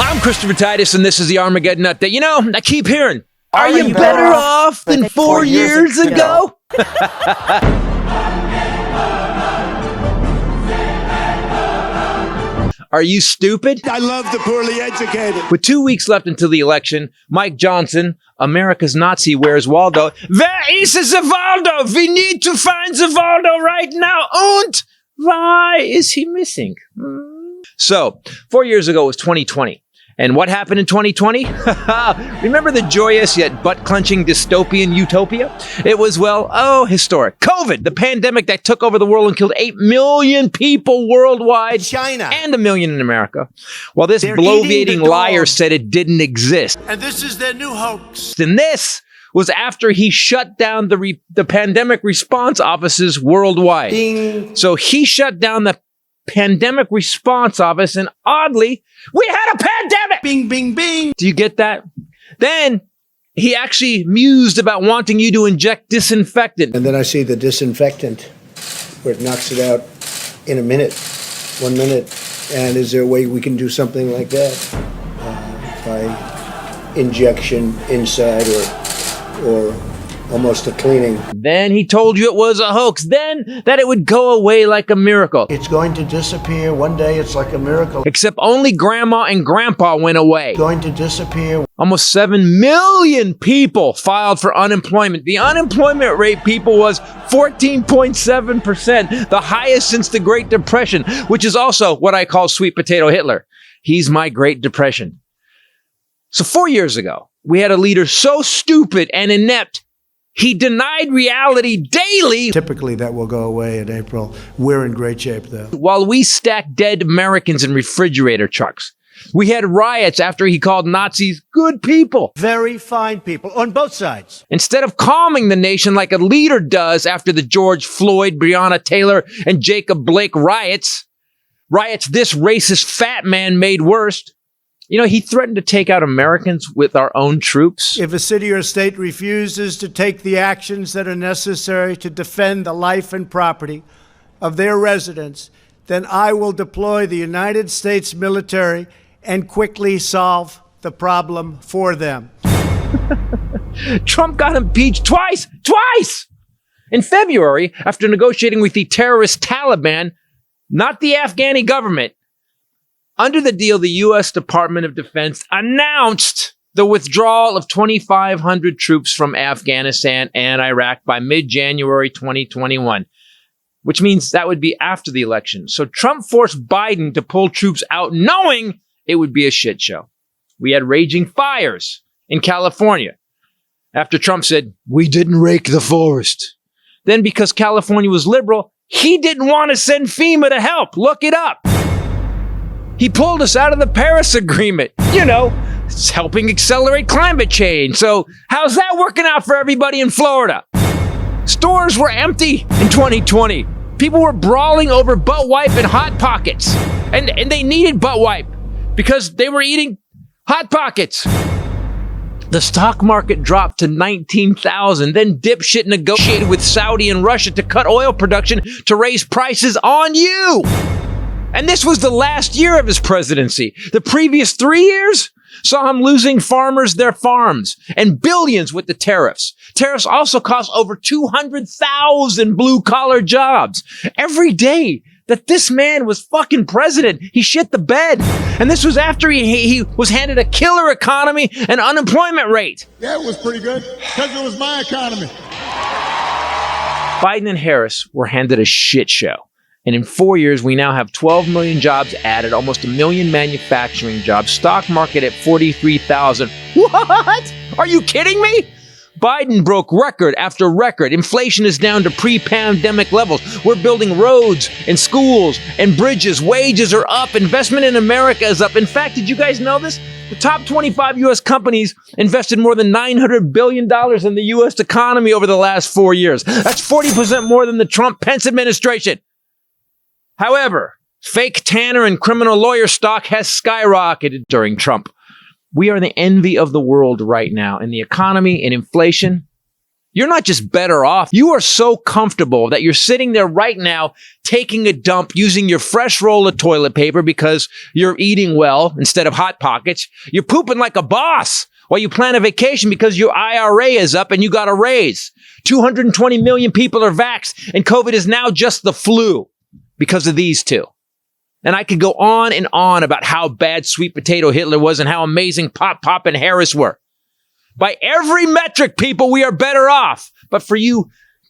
I'm Christopher Titus, and this is the Armageddon Update. You know, I keep hearing, are you better off than 4 years ago? Are you stupid? I love the poorly educated. With 2 weeks left until the election, Mike Johnson, America's Nazi, where's Waldo? Where is Waldo? We need to find Waldo right now. And why is he missing? So, 4 years ago was 2020. And what happened in 2020? Remember the joyous yet butt-clenching dystopian utopia? It was, well, historic. COVID, the pandemic that took over the world and killed 8 million people worldwide. China. And 1 million in America. While this bloviating liar said it didn't exist. And this is their new hoax. And this was after he shut down the pandemic response offices worldwide. Ding. So he shut down the pandemic response office, and oddly, we had a pandemic! Bing, bing, bing. Do you get that? Then he actually mused about wanting you to inject disinfectant. And then I see the disinfectant where it knocks it out in a minute, 1 minute. And is there a way we can do something like that by injection inside or almost a cleaning? Then he told you it was a hoax. Then that it would go away like a miracle. It's going to disappear. One day it's like a miracle. Except only grandma and grandpa went away. It's going to disappear. Almost 7 million people filed for unemployment. The unemployment rate, people, was 14.7%, the highest since the Great Depression, which is also what I call sweet potato Hitler. He's my Great Depression. So 4 years ago, we had a leader so stupid and inept, he denied reality daily. Typically that will go away in April. We're in great shape though. While we stacked dead Americans in refrigerator trucks. We had riots after he called Nazis good people. Very fine people on both sides. Instead of calming the nation like a leader does after the George Floyd, Breonna Taylor, and Jacob Blake riots this racist fat man made worse. You know, he threatened to take out Americans with our own troops. If a city or state refuses to take the actions that are necessary to defend the life and property of their residents, then I will deploy the United States military and quickly solve the problem for them. Trump got impeached twice! In February, after negotiating with the terrorist Taliban, not the Afghani government. Under the deal, the U.S. Department of Defense announced the withdrawal of 2,500 troops from Afghanistan and Iraq by mid-January 2021, which means that would be after the election. So Trump forced Biden to pull troops out, knowing it would be a shit show. We had raging fires in California after Trump said, "We didn't rake the forest." Then, because California was liberal, he didn't want to send FEMA to help. Look it up. He pulled us out of the Paris Agreement. You know, it's helping accelerate climate change. So how's that working out for everybody in Florida? Stores were empty in 2020. People were brawling over butt wipe and Hot Pockets. And they needed butt wipe because they were eating Hot Pockets. The stock market dropped to 19,000. Then dipshit negotiated with Saudi and Russia to cut oil production to raise prices on you. And this was the last year of his presidency. The previous 3 years saw him losing farmers their farms and billions with the tariffs. Tariffs also cost over 200,000 blue-collar jobs. Every day that this man was fucking president, he shit the bed. And this was after he was handed a killer economy and unemployment rate. Yeah, it was pretty good because it was my economy. Biden and Harris were handed a shit show. And in 4 years, we now have 12 million jobs added, almost 1 million manufacturing jobs, stock market at 43,000. What? Are you kidding me? Biden broke record after record. Inflation is down to pre-pandemic levels. We're building roads and schools and bridges. Wages are up. Investment in America is up. In fact, did you guys know this? The top 25 U.S. companies invested more than $900 billion in the U.S. economy over the last 4 years. That's 40% more than the Trump-Pence administration. However, fake Tanner and criminal lawyer stock has skyrocketed during Trump. We are the envy of the world right now, and the economy and inflation, You're not just better off. You are so comfortable that you're sitting there right now taking a dump using your fresh roll of toilet paper because you're eating well instead of Hot Pockets. You're pooping like a boss while you plan a vacation because your IRA is up and you got a raise. 220 million people are vaxxed, and COVID is now just the flu because of these two. And I could go on and on about how bad sweet potato Hitler was and how amazing Pop and Harris were. By every metric, people, we are better off. But for you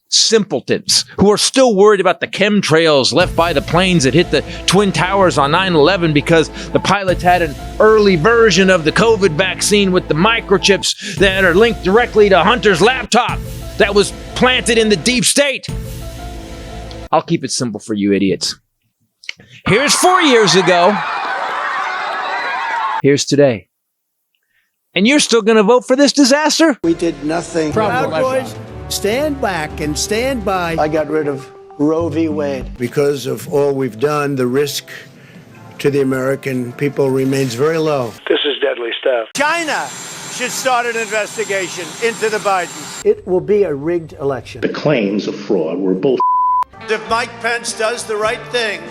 simpletons who are still worried about the chemtrails left by the planes that hit the Twin Towers on 9/11 because the pilots had an early version of the COVID vaccine with the microchips that are linked directly to Hunter's laptop that was planted in the deep state. I'll keep it simple for you idiots. Here's 4 years ago. Here's today. And you're still going to vote for this disaster? We did nothing. Proud Boys, stand back and stand by. I got rid of Roe v. Wade. Because of all we've done, the risk to the American people remains very low. This is deadly stuff. China should start an investigation into the Bidens. It will be a rigged election. The claims of fraud were bull. If Mike Pence does the right thing,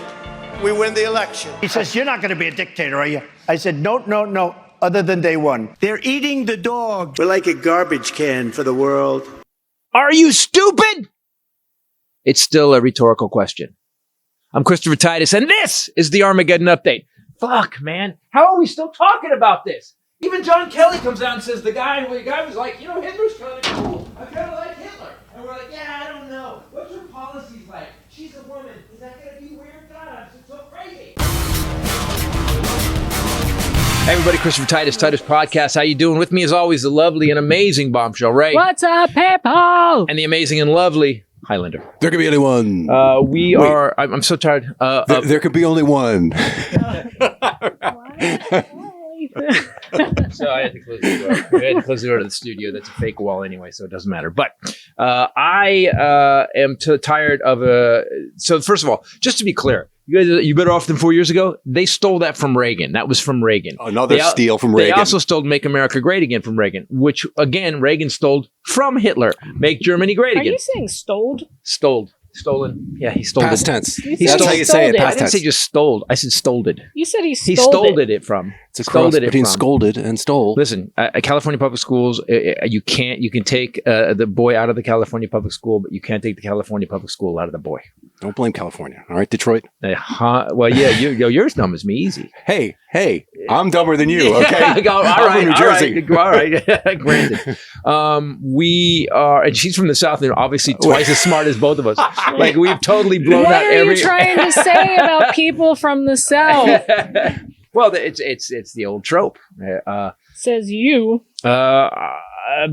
we win the election. He says, you're not going to be a dictator, are you? I said, no, other than day one. They're eating the dog. We're like a garbage can for the world. Are you stupid? It's still a rhetorical question. I'm Christopher Titus, and this is the Armageddon Update. Fuck, man. How are we still talking about this? Even John Kelly comes out and says the guy was like, Hitler's kind of cool. I kind of like Hitler. And we're like, yeah, I don't know. What's her policies like? She's a woman. Is that going to be weird? God, I'm just so crazy. Hey everybody, Christopher Titus Podcast. How you doing? With me as always, the lovely and amazing Bombshell Ray. What's up, people? And the amazing and lovely Highlander. There could be only one. I'm so tired. There could be only one. So I had to close the door. I had to close the door to the studio. That's a fake wall anyway, so it doesn't matter. But I am tired of So first of all, just to be clear, you better off than 4 years ago? They stole that from Reagan. That was from Reagan. Another steal from Reagan. They also stole Make America Great Again from Reagan, which, again, Reagan stole from Hitler. Make Germany great again. Are you saying stoled? Stolen. Yeah, he stole Past it. tense. He That's how you say it. I Past didn't say tense. just stole. I said stolded. You said he He stole stolded it. it from. It's a cross between scolded and stole. Listen, California public schools, you can take the boy out of the California public school, but you can't take the California public school out of the boy. Don't blame California. All right, Detroit. Well, yeah, yours dumb as me, easy. Hey, I'm dumber than you, okay? All I'm right, from New Jersey. All right. Granted. We are, and she's from the South, and obviously twice as smart as both of us. Like, we've totally blown What out are you trying to say about people from the South? Well, it's the old trope. Says you.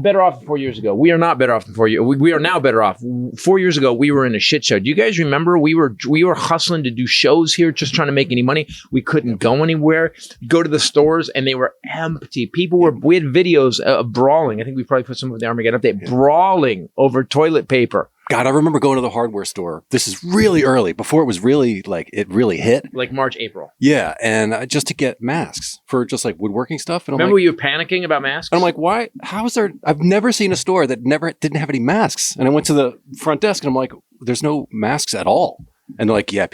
Better off than 4 years ago. We are not better off than 4 years. We are now better off. 4 years ago, we were in a shit show. Do you guys remember? We were hustling to do shows here, just trying to make any money. We couldn't go anywhere. Go to the stores, and they were empty. We had videos of brawling. I think we probably put some of the Armageddon Update, brawling over toilet paper. God, I remember going to the hardware store. This is really early, before it was really, it really hit. Like March, April. Yeah, and just to get masks for just like woodworking stuff. And I'm Remember you were panicking about masks? And I'm like, why? How is there? I've never seen a store that didn't have any masks. And I went to the front desk and I'm like, there's no masks at all. And they're like, yeah,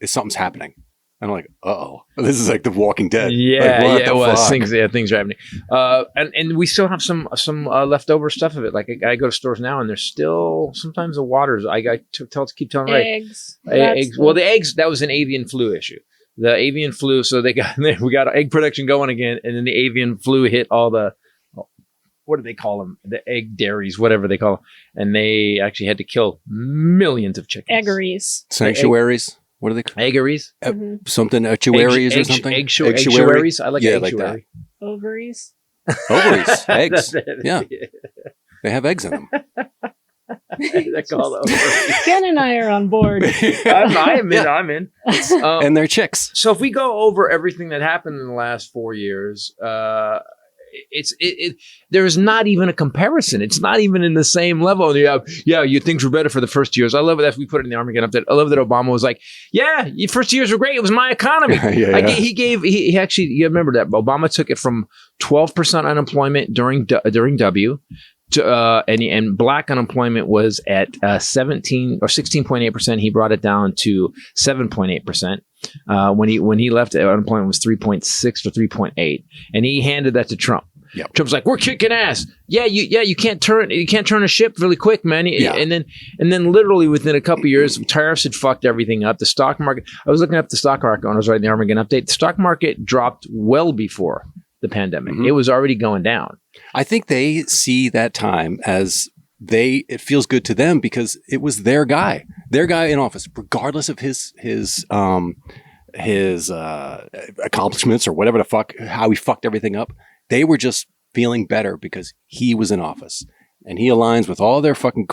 something's happening. And I'm like, uh-oh, this is like The Walking Dead. Yeah, like, it was. Things are happening. And we still have some leftover stuff of it. Like I go to stores now, and there's still sometimes the waters. I keep telling Ray. Eggs. Eggs. Well, the eggs, that was an avian flu issue. The avian flu. So we got egg production going again, and then the avian flu hit all the. What do they call them? The egg dairies, whatever they call them, and they actually had to kill millions of chickens. Eggeries. Sanctuaries. What are they called? Eggeries? Something, estuaries or something? Eggsuaries? I like eggsuary. Like Ovaries. Ovaries. Eggs. Yeah. They have eggs in them. They're called ovaries. Ken and I are on board. I'm in. And they're chicks. So if we go over everything that happened in the last 4 years, there's not even a comparison. It's not even in the same level. You things were better for the first years. I love it that we put it in the Armageddon Update. I love that Obama was like, yeah, your first years were great. It was my economy. He actually, you remember that Obama took it from 12% unemployment during W and black unemployment was at 17 or 16.8%. He brought it down to 7.8%. When he left, unemployment was 3.6 or 3.8, and he handed that to Trump. Yep. Trump's like, we're kicking ass. You can't turn a ship really quick, man. Yeah. And then literally within a couple of years, tariffs had fucked everything up. The stock market. I was looking up the stock market when I was writing the Armageddon update. The stock market dropped well before the pandemic. Mm-hmm. It was already going down. I think they see that time as it feels good to them because it was their guy in office, regardless of his accomplishments or whatever the fuck, how he fucked everything up. They were just feeling better because he was in office, and he aligns with all their fucking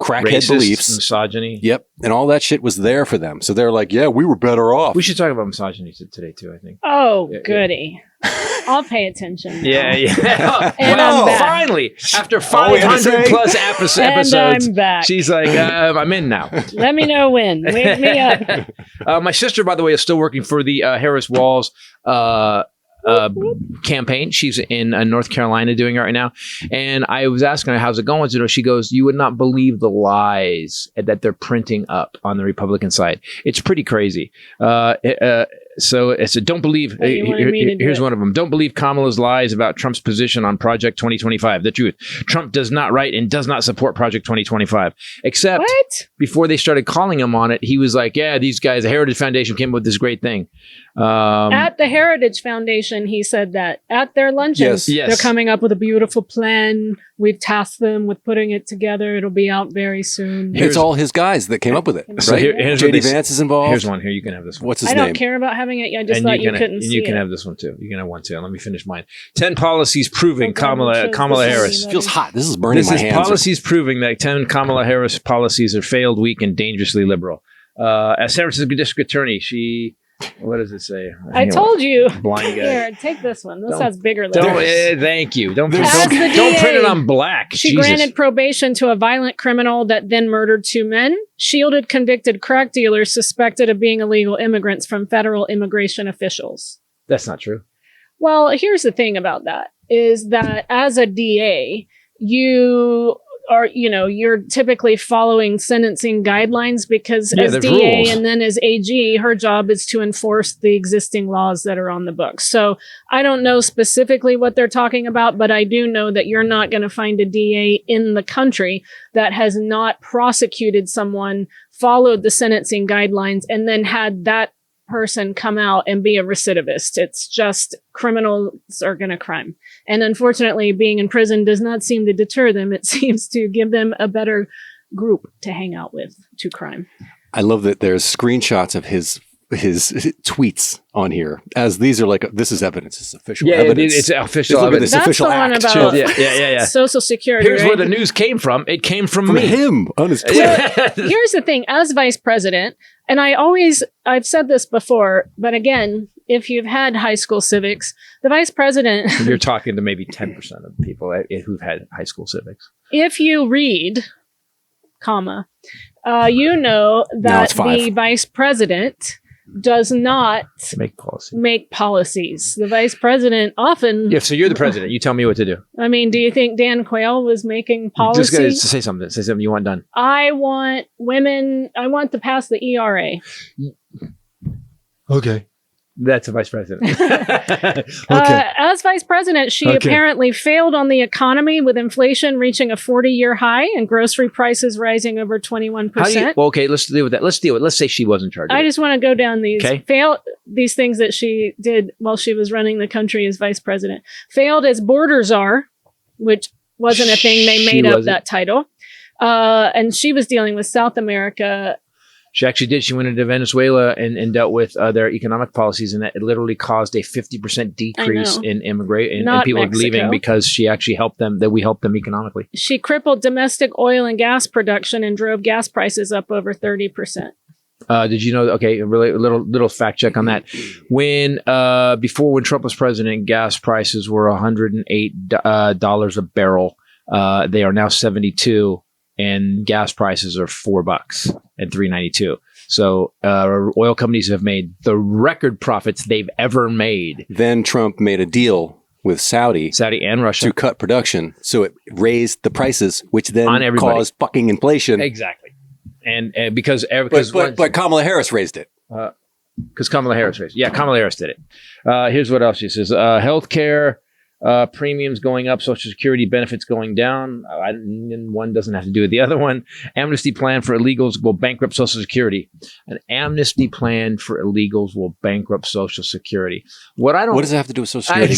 crackhead Racist, beliefs, misogyny. Yep, and all that shit was there for them. So they're like, "Yeah, we were better off." We should talk about misogyny today too. I think. Oh, Yeah, goody. I'll pay attention. Yeah. And Well, I'm back. finally, after we had to 500 say. plus episodes, I'm back. she's like, I'm in now. Let me know when. Wake me up. My sister, by the way, is still working for the Harris Walls campaign. She's in North Carolina doing it right now. And I was asking her, how's it going? So she goes, you would not believe the lies that they're printing up on the Republican side. It's pretty crazy. So I said, don't believe. What do you wanted me to do Here's it? one of them. Don't believe Kamala's lies about Trump's position on Project 2025. The truth. Trump does not write and does not support Project 2025. Except What? before they started calling him on it, he was like, yeah, these guys, the Heritage Foundation came up with this great thing. At the Heritage Foundation, he said that at their luncheons, Yes. they're coming up with a beautiful plan. We've tasked them with putting it together. It'll be out very soon. It's all his guys that came up with it, So right? here's what JD they- Vance is involved. Here's one. Here, you can have this one. What's his I name? don't care about having it. I just And thought you can, couldn't and see you can it. have this one too. You can have one too. Let me finish mine. 10 policies proving Oh, God, it shows Kamala this is Harris. me. Feels hot. This is burning This my is hands. policies proving that 10 Kamala Harris policies are failed, weak, and dangerously liberal. As San Francisco District Attorney, what does it say? I told you. Blind guy. Here, take this one. This Don't- has bigger Don't, letters. thank you. Don't As the print it DA, on black. She Jesus. granted probation to a violent criminal that then murdered 2 men, shielded convicted crack dealers suspected of being illegal immigrants from federal immigration officials. That's not true. Well, here's the thing about that is that as a DA, you're typically following sentencing guidelines because Yeah, as there's DA rules. and then as AG, her job is to enforce the existing laws that are on the books. So I don't know specifically what they're talking about, but I do know that you're not going to find a DA in the country that has not prosecuted someone, followed the sentencing guidelines, and then had that person come out and be a recidivist. It's just criminals are going to crime. And unfortunately, being in prison does not seem to deter them. It seems to give them a better group to hang out with to crime. I love that there's screenshots of his tweets on here, as these are like, this is evidence. It's official evidence. it's official Look at evidence. this That's official the one act. about Yeah. Social Security. Here's right? where the news came from. It came from From me. him on his tweet. Here's the thing, as vice president, and I've said this before, but again, if you've had high school civics, the vice president, You're talking to maybe 10% of the people who've had high school civics. if you read, you know that it's 5. the vice president does not Make policy. make policies. The vice president often, Yeah, so you're the president. You tell me what to do. I mean, do you think Dan Quayle was making Just policy? gotta say something. Say something you want done. I want to pass the ERA. Okay. That's a vice president. As vice president, she Okay. apparently failed on the economy with inflation reaching a 40-year high and grocery prices rising over 21%. Well, okay, let's deal with that. Let's say she was in charge of I it. just want to go down Okay. these things that she did while she was running the country as vice president. Failed as border czar, which wasn't a thing. They She made up wasn't. that title. And she was dealing with South America. She actually did. She went into Venezuela and dealt with their economic policies, and that it literally caused a 50% decrease in immigrant and Not people Mexico. leaving because she actually helped them. That we helped them economically. She crippled domestic oil and gas production and drove gas prices up over 30%. Did you know? Okay, a really little fact check on that. When Trump was president, gas prices were $108 a barrel. They are now 72. And gas prices are $4 and $3.92. So oil companies have made the record profits they've ever made. Then Trump made a deal with Saudi and Russia to cut production. So it raised the prices, which then On everybody. caused fucking inflation. exactly, and because But Kamala Harris raised it. because Kamala Harris raised. Yeah, Kamala Harris did it. Here's what else she says: healthcare premiums going up, Social Security benefits going down. And one doesn't have to do with the other one. Amnesty plan for illegals will bankrupt Social Security. An amnesty plan for illegals will bankrupt Social Security. What does it have to do with Social Security?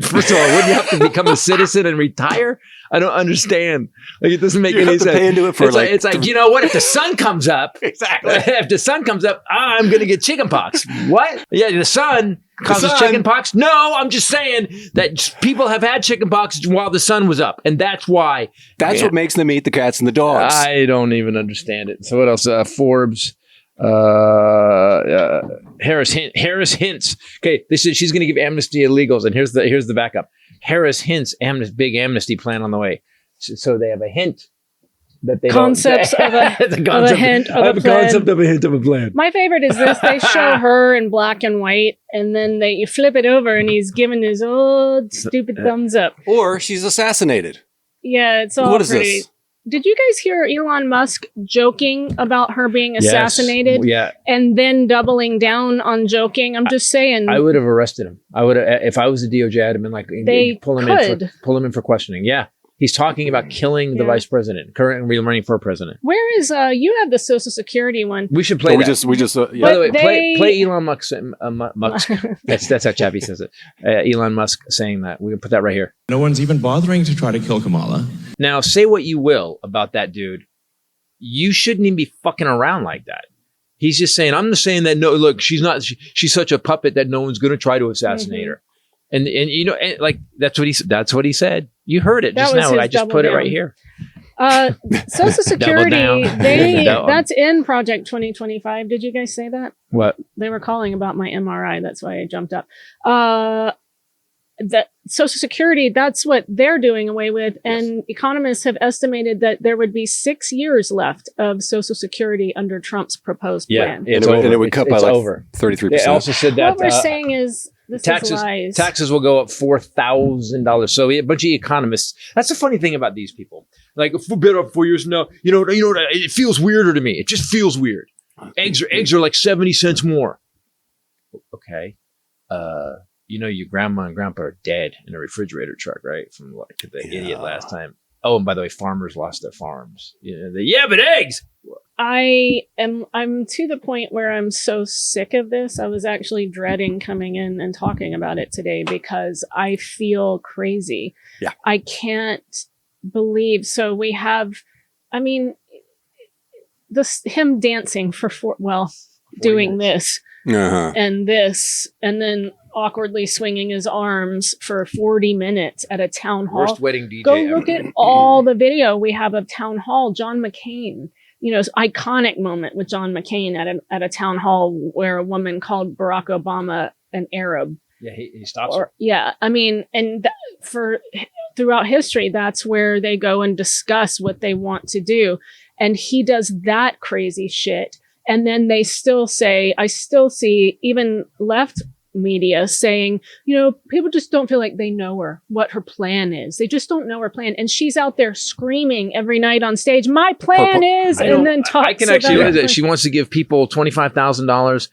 First of all, wouldn't you have to become a citizen and retire? I don't understand. Like, it doesn't make any sense. Pay into it for it's like, you know what? If the sun comes up, Exactly. if the sun comes up, I'm going to get chickenpox. What? Yeah, the sun causes chickenpox? No, I'm just saying that people have had chickenpox while the sun was up, and that's why. That's what makes them eat the cats and the dogs. I don't even understand it. So what else? Forbes. Harris hints. Okay, they said she's going to give amnesty to illegals, and here's the backup. Harris hints big amnesty plan on the way. So they have a hint that they Concepts don't. of a hint of a plan. Concept of a hint of a plan. My favorite is this. They show her in black and white, and then you flip it over, and he's giving his old stupid thumbs up. Or she's assassinated. Yeah, it's all What is pretty. this? Did you guys hear Elon Musk joking about her being assassinated? Yes. Yeah. And then doubling down on joking? I'm just saying. I would have arrested him. I would have, if I was the DOJ, I'd have been like, pull him in for questioning. Yeah. He's talking about killing the vice president, currently running for president. Where is you have the Social Security one? We should play that. We just By the way, play Elon Musk. That's how Chappie says it. Elon Musk saying that. We can put that right here. No one's even bothering to try to kill Kamala. Now, say what you will about that dude. You shouldn't even be fucking around like that. He's just saying, I'm just saying that, no, look, she's such a puppet that no one's going to try to assassinate her. And you know, like, that's what he said. You heard it just now. I just put it right here. Social Security, that's in Project 2025. Did you guys say that? What? They were calling about my MRI. That's why I jumped up. That Social Security, that's what they're doing away with. And economists have estimated that there would be 6 years left of Social Security under Trump's proposed plan. And it would cut by like over 33%. They also said that what we're saying is this is lies. Taxes will go up $4,000. So a bunch of economists. That's the funny thing about these people. Like, if we're better up 4 years from now, you know, it feels weirder to me. It just feels weird. Eggs are like 70 cents more. Okay. You know, your grandma and grandpa are dead in a refrigerator truck, right? From like the idiot last time. Oh, and by the way, farmers lost their farms. You know, but eggs. I'm to the point where I'm so sick of this. I was actually dreading coming in and talking about it today because I feel crazy. Yeah. I can't believe. So we have, I mean, him dancing for doing this and this, and then awkwardly swinging his arms for 40 minutes at a town hall. Worst wedding DJ Go ever. look at all the video we have of town hall. John McCain, you know, iconic moment with John McCain at a town hall where a woman called Barack Obama an Arab. Yeah, he stops her. Yeah, I mean, and throughout history, that's where they go and discuss what they want to do. And he does that crazy shit. And then they still say, I still see even left media saying, you know, people just don't feel like they know what her plan is. They just don't know her plan. And she's out there screaming every night on stage, my plan is, and then talks I can actually, she wants to give people $25,000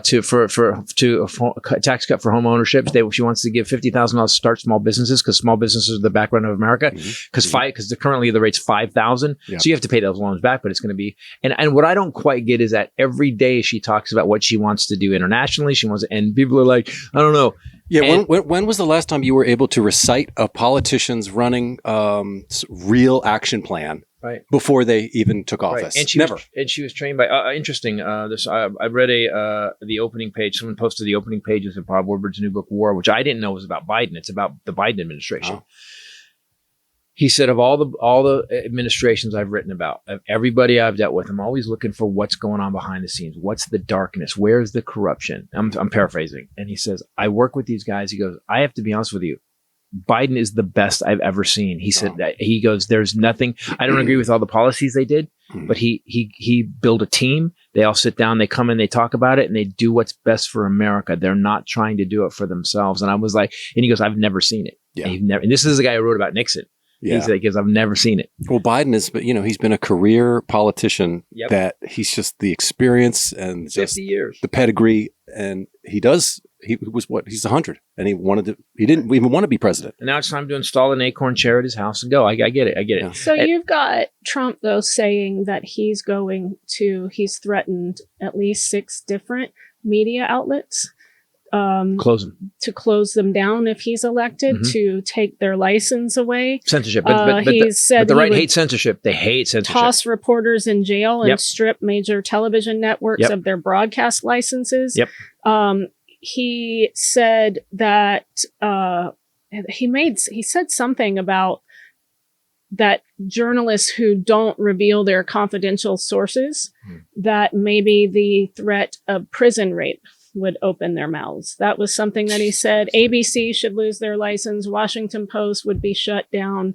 to a tax cut for home ownership. She wants to give $50,000 to start small businesses because small businesses are the background of America. Because currently the rate's $5,000. So you have to pay those loans back, but it's going to be, and what I don't quite get is that every day she talks about what she wants to do internationally. And people are like, I don't know. Yeah. When was the last time you were able to recite a politician's running real action plan before they even took office? And she was trained by interesting. I read the opening page. Someone posted the opening pages of Bob Woodward's new book, War, which I didn't know was about Biden. It's about the Biden administration. He said, of all the administrations I've written about, of everybody I've dealt with, I'm always looking for what's going on behind the scenes. What's the darkness? Where's the corruption? I'm paraphrasing. And he says, I work with these guys. He goes, I have to be honest with you. Biden is the best I've ever seen. He said that he goes, there's nothing. I don't agree with all the policies they did, but he built a team. They all sit down, they come in, they talk about it, and they do what's best for America. They're not trying to do it for themselves. And I was like, and he goes, I've never seen it. Yeah. And this is the guy who wrote about Nixon. Yeah. He's like, because I've never seen it. Well, Biden is, he's been a career politician that he's just the experience and just 50 years. The pedigree. And he was he's 100 and he didn't even want to be president. And now it's time to install an acorn chair at his house and go. I get it. Yeah. So you've got Trump, though, saying that he's threatened at least 6 different media outlets. To close them down if he's elected, to take their license away. Censorship. He said the right hates censorship. They hate censorship. Toss reporters in jail and strip major television networks of their broadcast licenses. He said that he said something about that journalists who don't reveal their confidential sources, that maybe the threat of prison rape would open their mouths. That was something that he said. ABC should lose their license. Washington Post would be shut down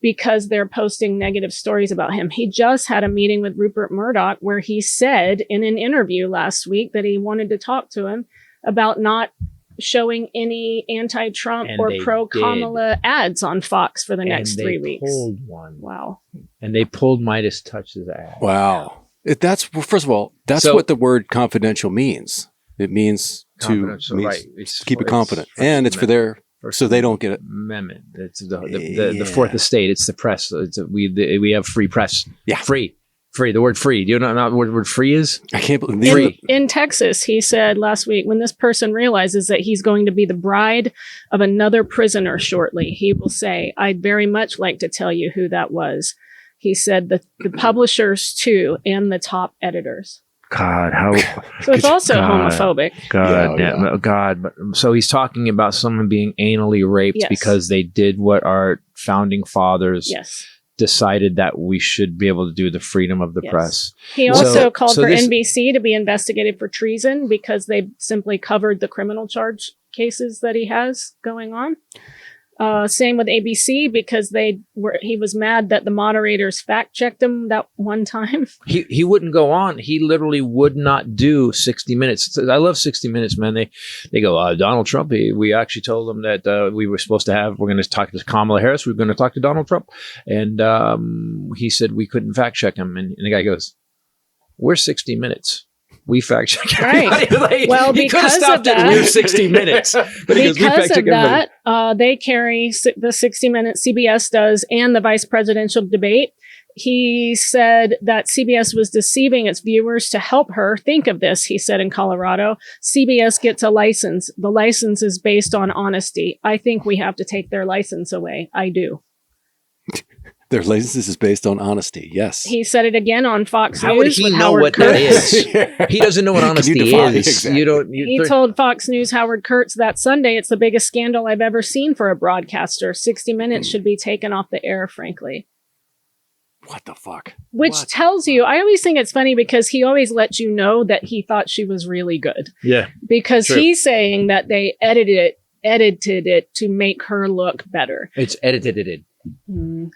because they're posting negative stories about him. He just had a meeting with Rupert Murdoch where he said in an interview last week that he wanted to talk to him about not showing any anti-Trump or pro-Kamala ads on Fox for the next 3 weeks. Pulled one. Wow. And they pulled Midas Touch's ad. Wow. First of all, that's what the word confidential means. It means to keep it confident, and it's so they don't get it. Amendment. It's the fourth estate. It's the press. We have free press. Yeah, free. The word free. Do you know what the word free is? I can't believe free. In Texas, he said last week, when this person realizes that he's going to be the bride of another prisoner shortly, he will say, "I'd very much like to tell you who that was." He said the publishers too, and the top editors. God, how so it's also homophobic. God. But so he's talking about someone being anally raped because they did what our founding fathers decided that we should be able to do, the freedom of the press. He also called for NBC to be investigated for treason because they simply covered the criminal charge cases that he has going on. Same with ABC because he was mad that the moderators fact checked him that one time. He wouldn't go on. He literally would not do 60 Minutes. I love 60 Minutes, man. They go, Donald Trump. We actually told him that we're going to talk to Kamala Harris. We're going to talk to Donald Trump. And he said we couldn't fact check him. And the guy goes, we're 60 Minutes. We fact check everybody. Right. Well, because of that, we're 60 Minutes. Because of that, they carry the 60 Minutes. CBS does, and the vice presidential debate. He said that CBS was deceiving its viewers to help her. Think of this, he said in Colorado. CBS gets a license. The license is based on honesty. I think we have to take their license away. I do. Their license is based on honesty. Yes. He said it again on Fox News. How would he know what that is? He doesn't know what honesty is. Exactly. He told Fox News Howard Kurtz that Sunday, it's the biggest scandal I've ever seen for a broadcaster. 60 Minutes should be taken off the air, frankly. What the fuck? Which tells you, I always think it's funny because he always lets you know that he thought she was really good. Yeah. Because he's saying that they edited it to make her look better. It's edited. Yeah.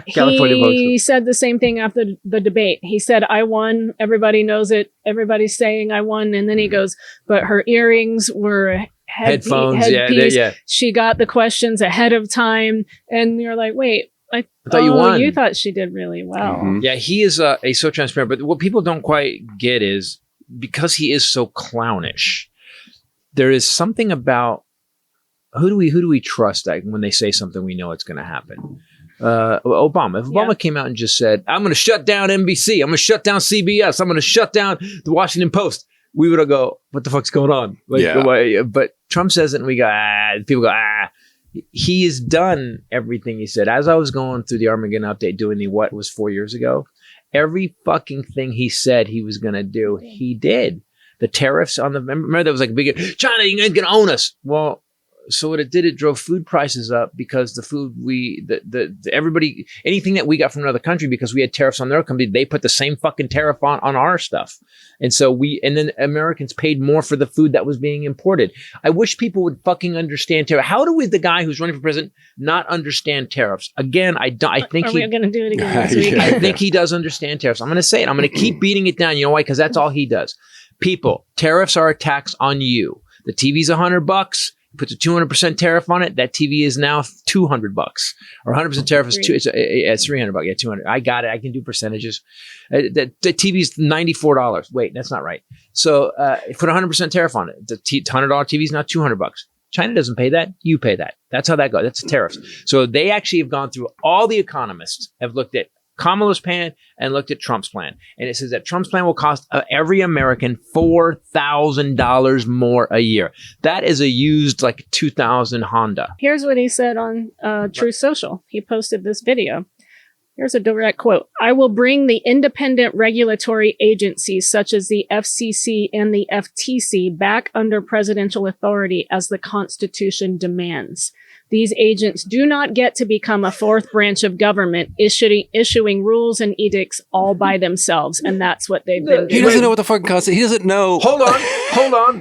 He said the same thing after the debate. He said, I won. Everybody knows it. Everybody's saying I won. And then he goes, but her earrings were headphones. Yeah. She got the questions ahead of time. And you're like, wait, I thought you won. You thought she did really well. Mm-hmm. Yeah, he is so transparent. But what people don't quite get is because he is so clownish, there is something about who do we trust that when they say something we know it's going to happen? Obama. If Obama came out and just said, I'm going to shut down NBC, I'm going to shut down CBS, I'm going to shut down the Washington Post, we would all go, what the fuck's going on? But Trump says it and we go, people go, He has done everything he said. As I was going through the Armageddon update doing the what was 4 years ago, every fucking thing he said he was going to do, he did. The tariffs on remember there was like a big, China, you're going to own us. Well, so what it did, it drove food prices up because the food everybody, anything that we got from another country, because we had tariffs on their company, they put the same fucking tariff on our stuff. And so then Americans paid more for the food that was being imported. I wish people would fucking understand tariff. How do the guy who's running for president not understand tariffs? Again, I think we're going to do it again this week. I think he does understand tariffs. I'm going to say it. I'm going to keep beating it down. You know why? Because that's all he does. People, tariffs are a tax on you. The TV's $100. Puts a 200% tariff on it. That TV is now $200, or 100% tariff is it's $300. Yeah, 200. I got it. I can do percentages. The TV's $94. Wait, that's not right. So put 100% tariff on it. The $100 TV is now $200. China doesn't pay that. You pay that. That's how that goes. That's the tariffs. So they actually have gone through, all the economists have looked at Kamala's plan and looked at Trump's plan. And it says that Trump's plan will cost every American $4,000 more a year. That is a used like 2000 Honda. Here's what he said on Truth Social. He posted this video. Here's a direct quote. I will bring the independent regulatory agencies such as the FCC and the FTC back under presidential authority as the Constitution demands. These agents do not get to become a fourth branch of government, issuing rules and edicts all by themselves. And that's what they've been doing. He doesn't know what the fucking Constitution. He doesn't know. Hold on.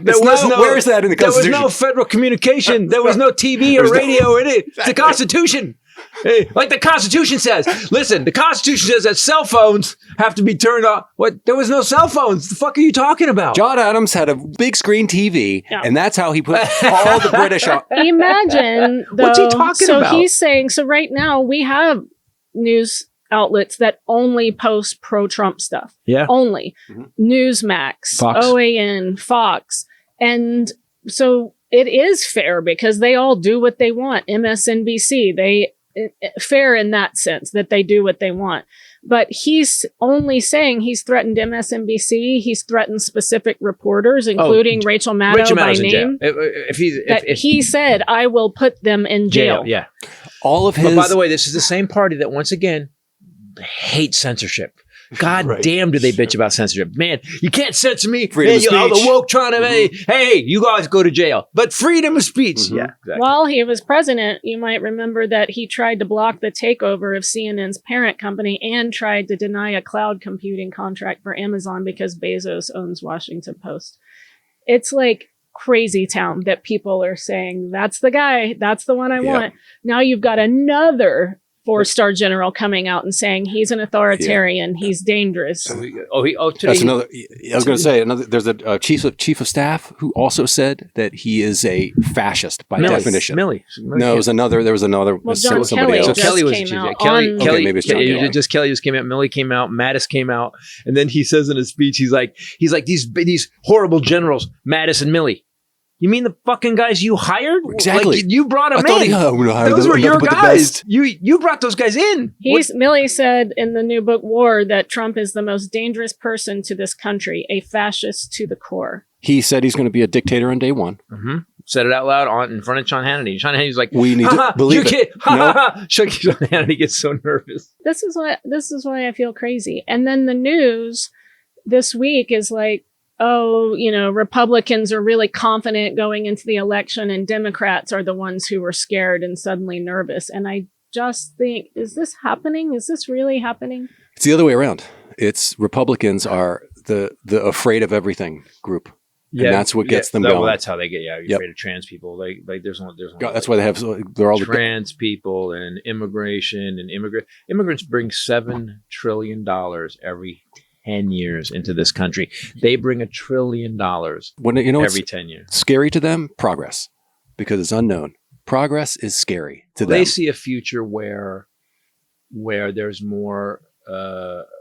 Where is that in the Constitution? There was no federal communication. There was no TV or radio in it. It's the Constitution. Hey, like the Constitution says. Listen, the Constitution says that cell phones have to be turned off. What? There was no cell phones. The fuck are you talking about? John Adams had a big screen TV, and that's how he put all the British on. Imagine, though, what's he talking about? So he's saying, so right now we have news outlets that only post pro-Trump stuff. Yeah. Only. Newsmax, Fox. OAN, Fox. And so it is fair because they all do what they want. MSNBC, fair in that sense that they do what they want. But he's only saying he's threatened MSNBC. He's threatened specific reporters, including Rachel Maddow by name. He said, I will put them in jail. Yeah. All of his. But by the way, this is the same party that once again hates censorship. God damn, do they bitch about censorship? Man, you can't censor me. Freedom of speech. All the woke trying to, hey, you guys go to jail. But freedom of speech. Yeah, exactly. While he was president, you might remember that he tried to block the takeover of CNN's parent company and tried to deny a cloud computing contract for Amazon because Bezos owns Washington Post. It's like crazy town that people are saying, that's the guy. That's the one I want. Now you've got another 4-star general coming out and saying he's an authoritarian, he's dangerous. Today That's another. I was going to say there's a chief of staff who also said that he is a fascist by definition. Milley. No, it was another. There was another. Well, John somebody Kelly else. Kelly was came the chief. out Kelly, on- Okay, maybe it's John Kelly. Kelly just came out. Milley came out. Mattis came out, and then he says in his speech, he's like these horrible generals, Mattis and Milley. You mean the fucking guys you hired? Exactly. Like, you brought them I thought in. Those were your guys. You brought those guys in. Milley said in the new book War that Trump is the most dangerous person to this country, a fascist to the core. He said he's going to be a dictator on day one. Mm-hmm. Said it out loud in front of Sean Hannity. Sean Hannity's like, we need to believe it. Sean Hannity gets so nervous. This is why I feel crazy. And then the news this week is like, Republicans are really confident going into the election and Democrats are the ones who were scared and suddenly nervous. And I just think, is this happening? Is this really happening? It's the other way around. It's Republicans are the afraid of everything group. Yeah, and that's what gets them going. Well, that's how they get. Yeah, you're afraid of trans people. Like there's that's why they're all trans people and immigration and immigrants bring $7 trillion every 10 years into this country. They bring $1 trillion every 10 years. Scary to them, progress, because it's unknown. Progress is scary to them. They see a future where there's more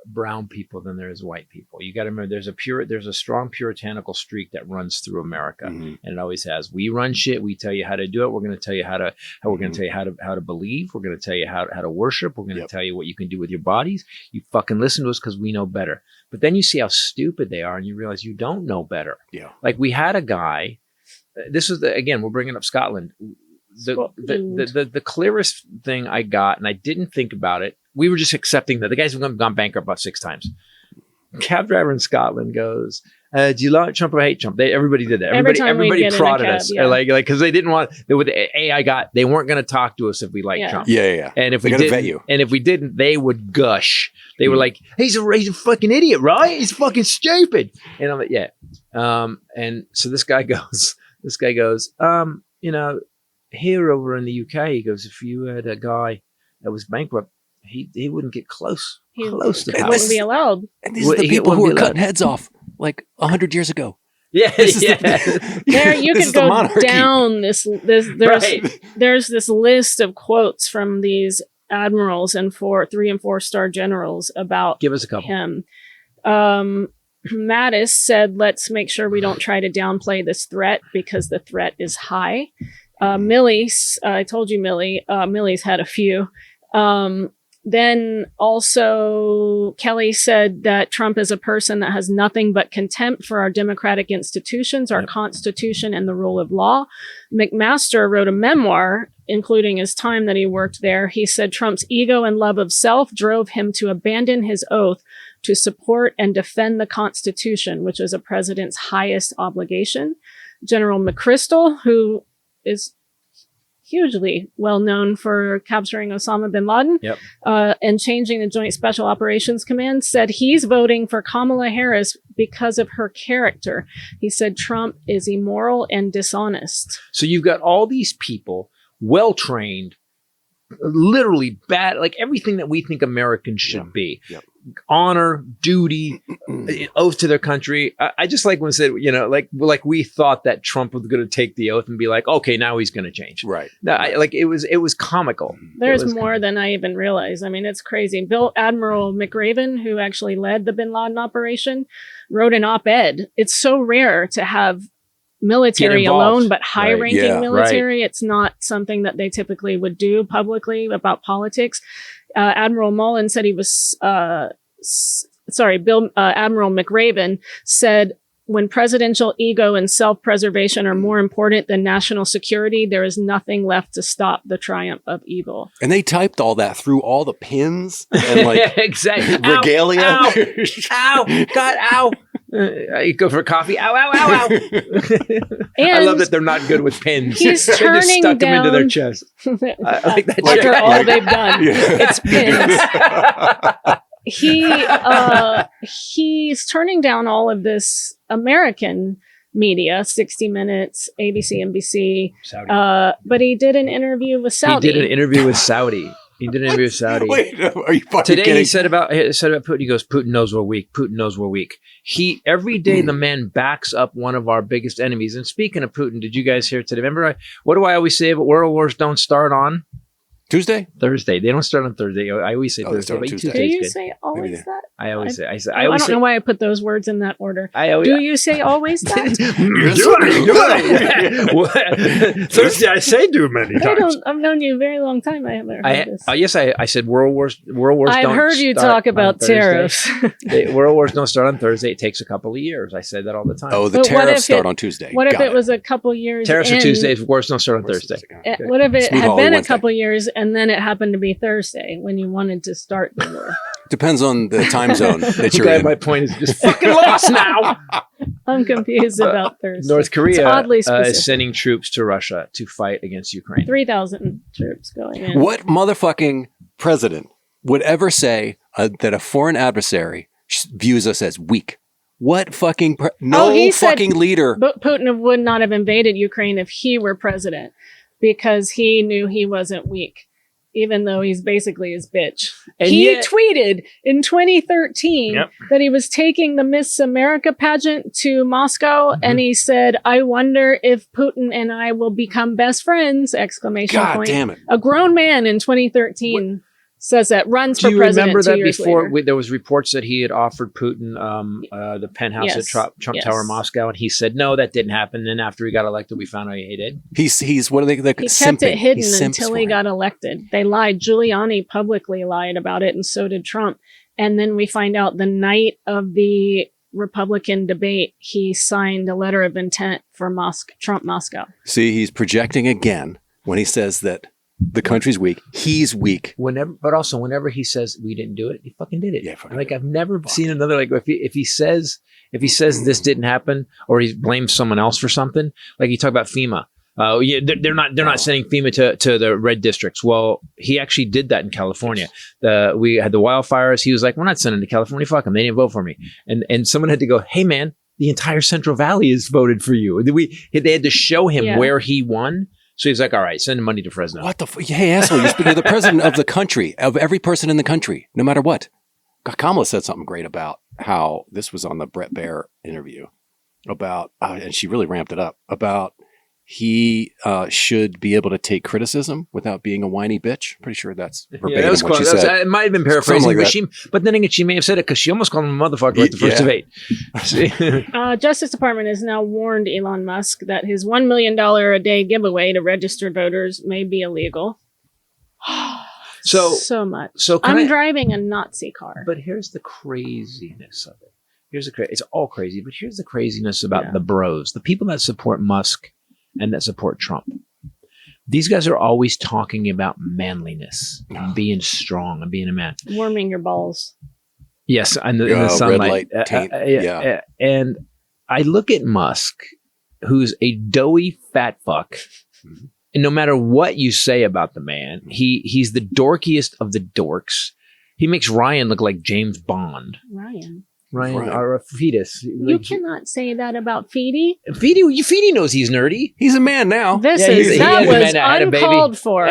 brown people than there is white people. You got to remember, there's a strong puritanical streak that runs through America, and it always has. We run shit. We tell you how to do it. We're going to tell you how to believe. We're going to tell you how to worship. We're going to tell you what you can do with your bodies. You fucking listen to us because we know better. But then you see how stupid they are, and you realize you don't know better. Yeah. Like we had a guy. This is again, we're bringing up Scotland. The clearest thing I got, and I didn't think about it. We were just accepting that the guys have gone bankrupt about 6 times. Cab driver in Scotland goes, Do you love Trump or hate Trump? Everybody did that. Every time we'd Everybody get in a prodded cab, us, yeah. like because they didn't want. With the AI they weren't going to talk to us if we liked Yeah. Trump. Yeah. And if They we gotta didn't, vet you. and if we didn't, they would gush. They were like, he's a fucking idiot, right? He's fucking stupid. And I'm like, yeah. And so this guy goes, you know, here over in the UK, he goes, if you had a guy that was bankrupt, he wouldn't get close to power. wouldn't be allowed. And these are the people who were cutting heads off like 100 years ago. Yeah, There you This could is the go monarchy. down this there's this list of quotes from these admirals and 3 and 4 star generals about Give us a couple. him. Mattis said, let's make sure we don't try to downplay this threat because the threat is high. Millie's, I told you Millie's had a few. Then also Kelly said that Trump is a person that has nothing but contempt for our democratic institutions, our Constitution, and the rule of law. McMaster wrote a memoir, including his time that he worked there. He said Trump's ego and love of self drove him to abandon his oath to support and defend the Constitution, which is a president's highest obligation. General McChrystal, who is hugely well known for capturing Osama bin Laden and changing the Joint Special Operations Command, said he's voting for Kamala Harris because of her character. He said Trump is immoral and dishonest. So you've got all these people, well trained, literally bad, like everything that we think Americans should be. Honor, duty, oath to their country. I just like when it said, you know, like we thought that Trump was going to take the oath and be like, okay, now he's going to change. Right. No, it was comical. There's more than I even realized. I mean, it's crazy. Admiral McRaven, who actually led the bin Laden operation, wrote an op-ed. It's so rare to have military alone, but high-ranking military. It's not something that they typically would do publicly about politics. Admiral Mullen said he was, Admiral McRaven said, when presidential ego and self-preservation are more important than national security, there is nothing left to stop the triumph of evil. And they typed all that through all the pins and like exactly. regalia. Ow, ow, God, ow. You go for a coffee. Ow, ow, ow, ow. I love that they're not good with pins. He's they turning just stuck them into their down- chest. I like that. After joke. all they've done, it's pins. He's turning down all of this American media, 60 Minutes, ABC, NBC. But he did an interview with Saudi. He did an interview with Saudi. Wait, are you fucking Today kidding? he said about Putin, he goes, Putin knows we're weak. Putin knows we're weak. Every day the man backs up one of our biggest enemies. And speaking of Putin, did you guys hear today? Remember, what do I always say? But world wars don't start on Tuesday? Thursday. They don't start on Thursday. I always say Oh, they Thursday. start on But Tuesday. Do Tuesday's you good. say always that? I always say. I I always don't say. know why I put those words in that order. I always, Do you say always that? Thursday, I say do many times. I've known you a very long time. I haven't heard this. Yes, I said world wars. I've don't heard you start talk on about Thursday. tariffs. World wars don't start on Thursday. It takes a couple of years. I say that all the time. Oh, the But what tariffs if start it- on Tuesday. What if Got it was a couple years Tariffs in, are Tuesdays. Wars don't start on Thursday. What if it Smooth had Holly been a Wednesday. couple years and then it happened to be Thursday when you wanted to start the war? Depends on the time zone that you're Glad in. my point is just fucking lost now. I'm confused about Thursday. North It's Korea oddly specific. is sending troops to Russia to fight against Ukraine. 3,000 troops going in. What motherfucking president would ever say that a foreign adversary views us as weak? What fucking he said fucking leader? But Putin would not have invaded Ukraine if he were president because he knew he wasn't weak, even though he's basically his bitch. And he yet- tweeted in 2013 Yep. that he was taking the Miss America pageant to Moscow, Mm-hmm. and he said, "I wonder if Putin and I will become best friends!" Exclamation God point. damn it. A grown man in 2013 says that, runs Do for you president remember 2 that years before later. there was reports that he had offered Putin the penthouse at Yes. Trump Yes. Tower in Moscow, and he said no, that didn't happen. Then after he got elected, we found out he did. He's what are they? He kept simping. it hidden He simps until for he him. got elected. They lied. Giuliani publicly lied about it, and so did Trump. And then we find out the night of the Republican debate, he signed a letter of intent for Trump Moscow. See, he's projecting again when he says that the country's weak. He's weak. Whenever he says we didn't do it, he fucking did it. Yeah, fucking like did. I've never seen another like if he says If he says this didn't happen or he blames someone else for something, like you talk about FEMA. Yeah, they're not sending FEMA to the red districts. Well, he actually did that in California. We had the wildfires. He was like, we're not sending to California. Fuck them. They didn't vote for me. And someone had to go, hey man, the entire Central Valley has voted for you. They had to show him where he won. So he's like, all right, send money to Fresno. What the hey, asshole, you're the president of the country, of every person in the country, no matter what. Kamala said something great about how this was on the Brett Baer interview about, and she really ramped it up, about he should be able to take criticism without being a whiny bitch. Pretty sure that's verbatim that was what she close. said. It might have been paraphrasing, Like but then again, she may have said it because she almost called him a motherfucker at the first debate. Justice Department has now warned Elon Musk that his $1 million a day giveaway to registered voters may be illegal. So much. So I'm driving a Nazi car. But here's the craziness of it. It's all crazy, but here's the craziness about the bros, the people that support Musk and that support Trump. These guys are always talking about manliness and being strong and being a man. Warming your balls. Yes, in the sunlight. Red light taint. And I look at Musk, who's a doughy fat fuck. And no matter what you say about the man, he's the dorkiest of the dorks. He makes Ryan look like James Bond. Ryan or a fetus. You cannot say that about Feedy. Feedy knows he's nerdy. He's a man now. That was uncalled for.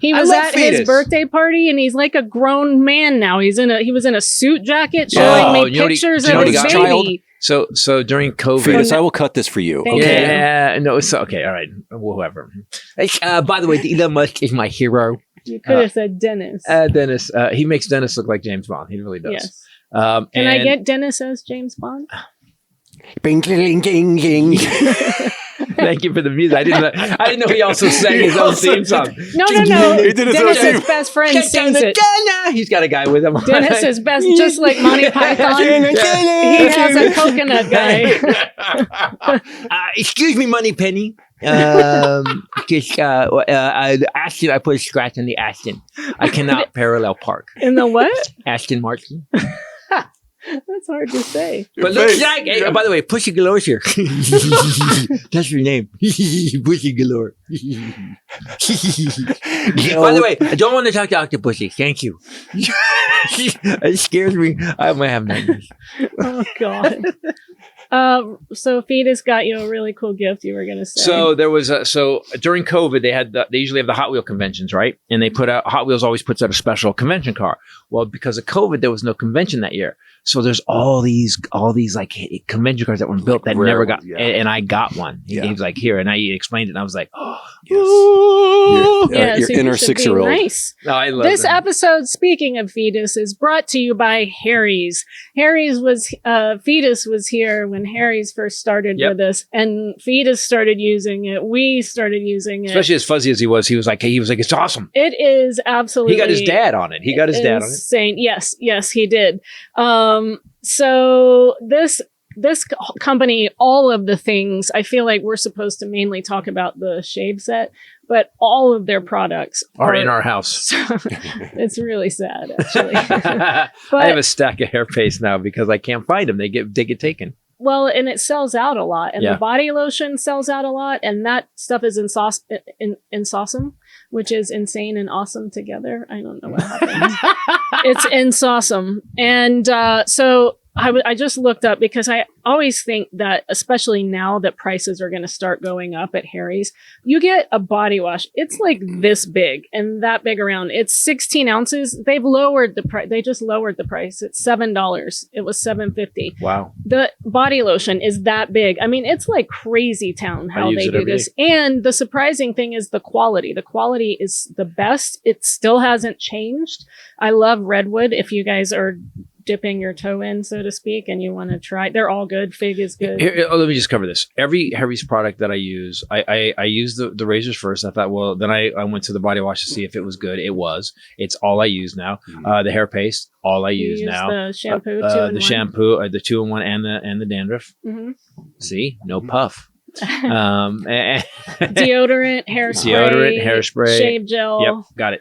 He was at his birthday party, and he's like a grown man now. He was in a suit jacket showing me pictures of his baby. So during COVID, Fetus, I will cut this for you. Okay. Yeah, no, it's okay. All right, whoever. By the way, Elon Musk is my hero. You could have said Dennis. Dennis. He makes Dennis look like James Bond. He really does. Yes. Can I get Dennis as James Bond? Bing, ging, ging, ging. Thank you for the music. I didn't know he also sang his own theme song. No. Dennis's best friend sings it. He's got a guy with him. Dennis is best, just like Monty Python. He has a coconut guy. Excuse me, Money Penny. Just Aston. I put a scratch in the Aston. I cannot parallel park. In the what? Aston Martin. That's hard to say. But looks like, hey, by the way, Pussy Galore's here. That's your name. Pussy Galore. By the way, I don't want to talk to Octopussy. Thank you. It scares me. I might have nightmares. Oh, God. So Fetus got you a really cool gift, you were going to say. So there was during COVID, they usually have the Hot Wheel conventions, right? And Hot Wheels always puts out a special convention car. Well, because of COVID, there was no convention that year. So there's all these like convention cars that were built that never got, and I got one. He was like, here, and he explained it, and I was like, oh, yes. Your inner 6-year-old. Nice. No, I love this them. episode, speaking of Fetus, is brought to you by Harry's. Fetus was here when Harry's first started with us, and Fetus started using it. We started using it, especially as fuzzy as he was. He was like, it's awesome. It is absolutely. He got his dad on it. Insane. Yes, he did. So this company, all of the things, I feel like we're supposed to mainly talk about the shave set, but all of their products are in our house. It's really sad, actually. But I have a stack of hair paste now because I can't find them. They get taken. Well, and it sells out a lot, and the body lotion sells out a lot, and that stuff is insawesome, which is insane and awesome together. I don't know what happened. It's insawesome. And so I just looked up, because I always think that, especially now that prices are going to start going up at Harry's, you get a body wash. It's like this big and that big around. It's 16 ounces. They've lowered the price. They just lowered the price. It's $7. It was $7.50. Wow. The body lotion is that big. I mean, it's like crazy town how they do this. And the surprising thing is the quality. The quality is the best. It still hasn't changed. I love Redwood. If you guys are dipping your toe in, so to speak, and you want to try, they're all good. Fig is good. Here, let me just cover this. Every Harry's product that I use, I use the razors first. I thought, well, then I went to the body wash to see if it was good. It was. It's all I use now. The hair paste, all I use now. The shampoo, the shampoo, the 2-in-1, and the dandruff. Mm-hmm. See, no puff. Deodorant, hairspray, shave gel. Yep, got it.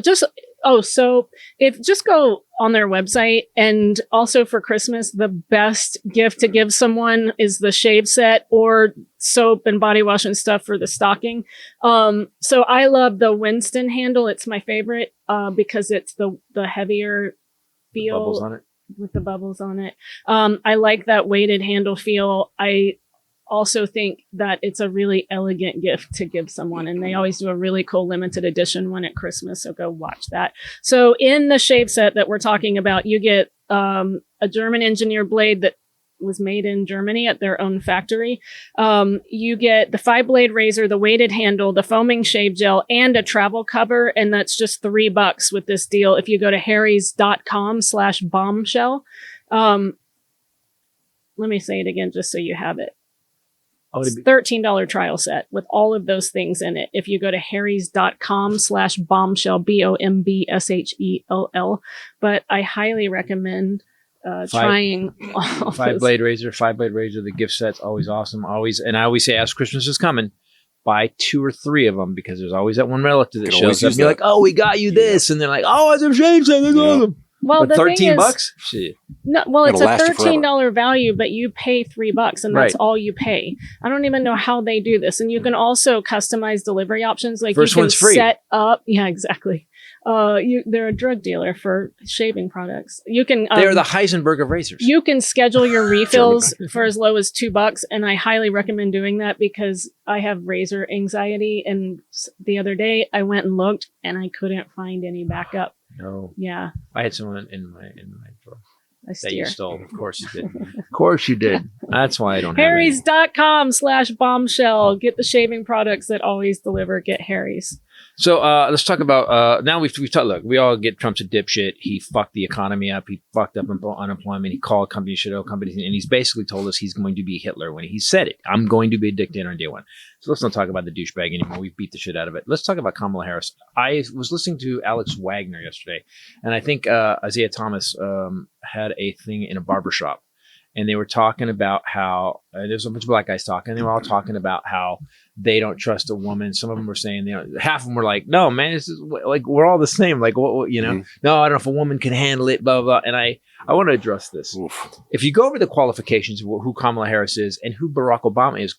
Just Oh, so if just go on their website, and also for Christmas, the best gift to give someone is the shave set or soap and body wash and stuff for the stocking. So I love the Winston handle. It's my favorite because it's the heavier feel Bubbles on it. with the bubbles on it. I like that weighted handle feel. I also think that it's a really elegant gift to give someone, and they always do a really cool limited edition one at Christmas, so go watch that. So in the shave set that we're talking about, you get a German engineer blade that was made in Germany at their own factory. You get the 5-blade razor, the weighted handle, the foaming shave gel, and a travel cover, and that's just $3 with this deal if you go to harrys.com/bombshell. Let me say it again just so you have it. It's $13 trial set with all of those things in it. If you go to harrys.com/bombshell, BOMBSHELL. But I highly recommend trying all 5-blade razor, the gift set's always awesome. Always. And I always say, as Christmas is coming, buy 2 or 3 of them, because there's always that one relative that shows up and you're like, oh, we got you this. And they're like, oh, it's a shave set. That's awesome. Well, but the $13? thing is, Shit. no, well, it's It'll a last you forever. $13 value, but you pay $3, and that's all you pay. I don't even know how they do this. And you can also customize delivery options. Like First you can one's free. set up. Yeah, exactly. They're a drug dealer for shaving products. You can. They're the Heisenberg of razors. You can schedule your refills for as low as $2, and I highly recommend doing that because I have razor anxiety. And the other day, I went and looked, and I couldn't find any backup. No. Yeah. I had someone in my drawer I that you steer. stole. Of course you did. Of course you did. That's why I don't have any. Harrys.com/bombshell. Get the shaving products that always deliver. Get Harry's. So let's talk about now we've talked. Look, we all get Trump's a dipshit. He fucked the economy up. He fucked up unemployment. He called companies shit out companies, and he's basically told us he's going to be Hitler when he said it. I'm going to be a dictator on day one. So let's not talk about the douchebag anymore. We've beat the shit out of it. Let's talk about Kamala Harris. I was listening to Alex Wagner yesterday, and I think Isaiah Thomas had a thing in a barbershop. And they were talking about how there's a bunch of black guys talking. And they were all talking about how they don't trust a woman. Some of them were saying, half of them were like, "No, man, this is like we're all the same. Like, what No, I don't know if a woman can handle it." Blah blah. And I want to address this. Oof. If you go over the qualifications of who Kamala Harris is and who Barack Obama is,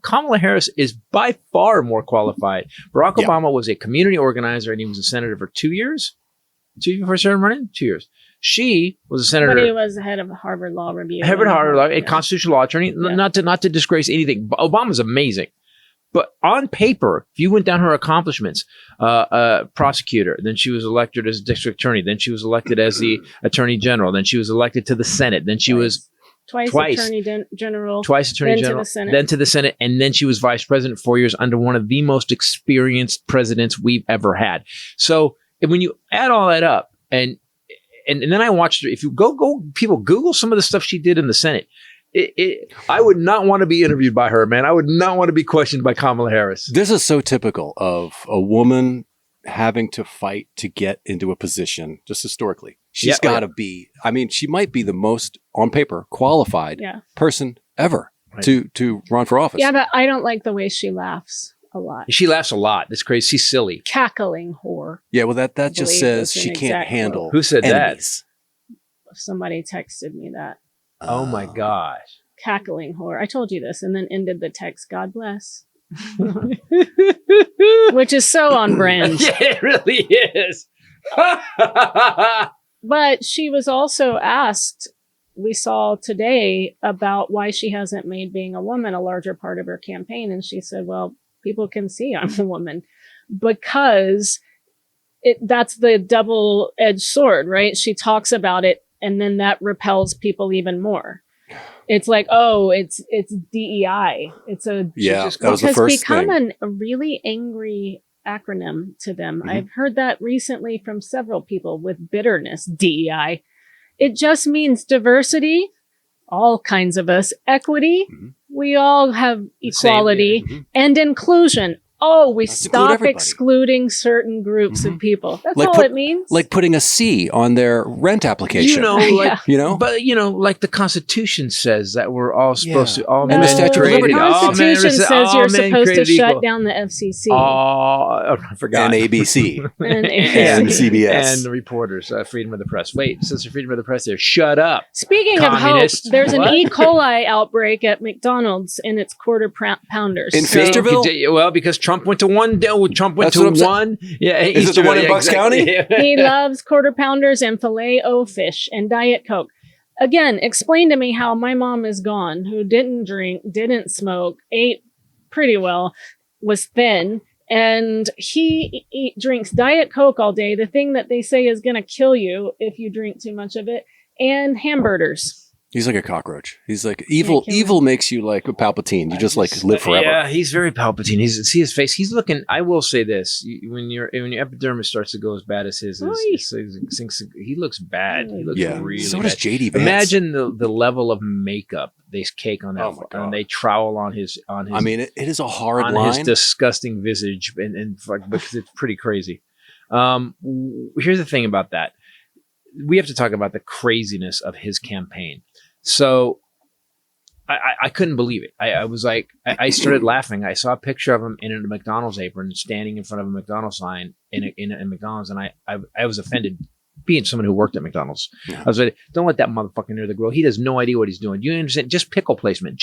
Kamala Harris is by far more qualified. Barack Obama was a community organizer, and he was a senator for 2 years. 2 years before started running. 2 years. She was a senator. But he was the head of Harvard Law Review. Harvard Law, a constitutional law attorney. Yeah. Not to disgrace anything. Obama's amazing. But on paper, if you went down her accomplishments, prosecutor, then she was elected as district attorney, then she was elected as the attorney general, then she was elected to the Senate, then she was twice attorney general, twice attorney general, then to the Senate, and then she was vice president 4 years under one of the most experienced presidents we've ever had. So when you add all that up, and then I watched her. If you people Google some of the stuff she did in the Senate. I would not want to be interviewed by her, man. I would not want to be questioned by Kamala Harris. This is so typical of a woman having to fight to get into a position, just historically. She's got to be, I mean, she might be the most, on paper, qualified person ever to run for office. Yeah, but I don't like the way she laughs. A lot. She laughs a lot. That's crazy. She's silly. Cackling whore. Yeah, well, that just says she can't handle. Who said enemies. That? Somebody texted me that. Oh my gosh. Cackling whore. I told you this, and then ended the text. God bless. Which is so on brand. Yeah, it really is. But she was also asked. We saw today about why she hasn't made being a woman a larger part of her campaign, and she said, "Well, people can see I'm a woman because that's the double-edged sword, right? She talks about it, and then that repels people even more. It's like, oh, it's DEI. It's a that was the first become thing. a really angry acronym to them. Mm-hmm. I've heard that recently from several people with bitterness. DEI. It just means diversity. All kinds of us. Equity. Mm-hmm. We all have equality and inclusion. we Let's include stop everybody. excluding certain groups of people. That's Like all it means. Like putting a C on their rent application. Yeah. But like the Constitution says that we're all supposed to all And the Statute of Liberty. The Constitution says you're supposed to shut down the FCC. I forgot. And ABC. And and CBS. And the reporters, freedom of the press. Wait, since the freedom of the press there, shut up. Speaking Communist. of hope, there's an What? E. coli outbreak at McDonald's in its quarter pounders. In Pfisterville? Well, because Trump went to one. Trump went That's what I'm to one. Yeah, Is it the one in Bucks County? He loves quarter pounders and Filet-O-Fish and Diet Coke. Again, explain to me how my mom is gone, who didn't drink, didn't smoke, ate pretty well, was thin, and he drinks Diet Coke all day, the thing that they say is going to kill you if you drink too much of it, and hamburgers. He's like a cockroach. He's like evil. Evil makes you like a Palpatine. You just like live forever. Yeah, he's very Palpatine. See his face. He's looking. I will say this: when your epidermis starts to go as bad as his he looks bad. He looks really so bad. does JD Vance. Imagine the level of makeup they cake on that, and they trowel on his. I mean, it is a hard on line. his disgusting visage, and because it's pretty crazy. Here's the thing about that: we have to talk about the craziness of his campaign. So I couldn't believe it. I was like, I started laughing. I saw a picture of him in a McDonald's apron standing in front of a McDonald's sign in a McDonald's. And I was offended being someone who worked at McDonald's. I was like, don't let that motherfucker near the grill. He has no idea what he's doing. Do you understand? Just pickle placement,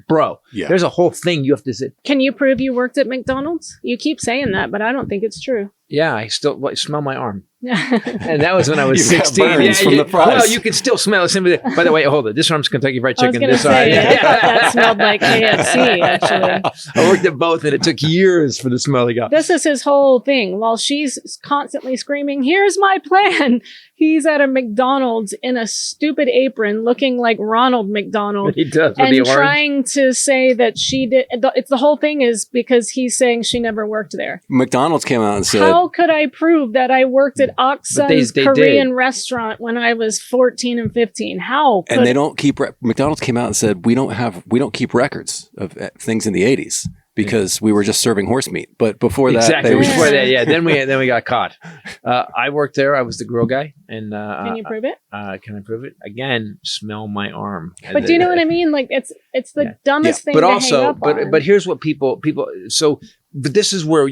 bro. Yeah. There's a whole thing you have to say. Can you prove you worked at McDonald's? You keep saying that, but I don't think it's true. Yeah, I still smell my arm. And that was when I was You've got 16. burns from the fries. Well, you can still smell it. By the way, hold it. This arm's Kentucky Fried I was Chicken. going to This arm. say, I thought that smelled like KFC, actually. I worked at both, and it took years for the smell he got. This is his whole thing. While she's constantly screaming, here's my plan, he's at a McDonald's in a stupid apron looking like Ronald McDonald. He does, with and the orange. trying to say that she did. It's the whole thing is because he's saying she never worked there. McDonald's came out and said, How could I prove that I worked at Oksun's they Korean did. restaurant when I was 14 and 15? How? and they don't keep. McDonald's came out and said, we don't keep records of things in the 80s because we were just serving horse meat. But before that, exactly. they were Before that, yeah. Then we got caught. I worked there. I was the grill guy. And Can you prove it? Can I prove it? Again, smell my arm. But do you know what I mean? Like it's the dumbest thing but to also, hang up on. but here's what people. So, but this is where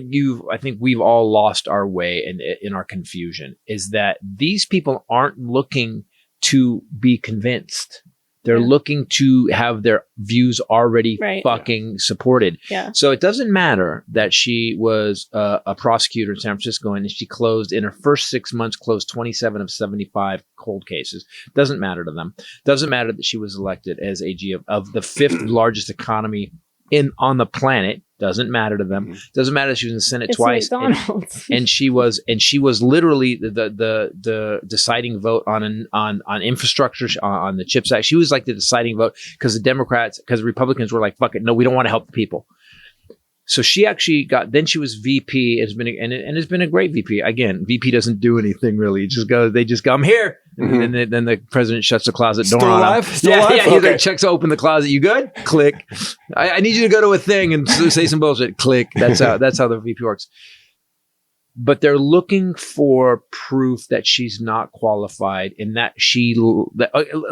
I think we've all lost our way in our confusion. Is that these people aren't looking to be convinced. They're looking to have their views already fucking supported. Yeah. So it doesn't matter that she was a prosecutor in San Francisco and she closed in her first 6 months, closed 27 of 75 cold cases. Doesn't matter to them. Doesn't matter that she was elected as AG of the fifth largest economy on the planet. Doesn't matter to them. Doesn't matter that she was in the Senate twice, and she was literally the deciding vote on infrastructure, on the CHIPS Act. She was like the deciding vote because the Republicans were like, "Fuck it, no, we don't want to help the people." So she actually got. Then she was VP. It's been a great VP. Again, VP doesn't do anything really. They just go, "I'm here," and then the president shuts the closet door Still on alive? him. Still Yeah, alive? he Okay. like checks open the closet. You good? Click. I need you to go to a thing and say some bullshit. Click. That's how the VP works. But they're looking for proof that she's not qualified and that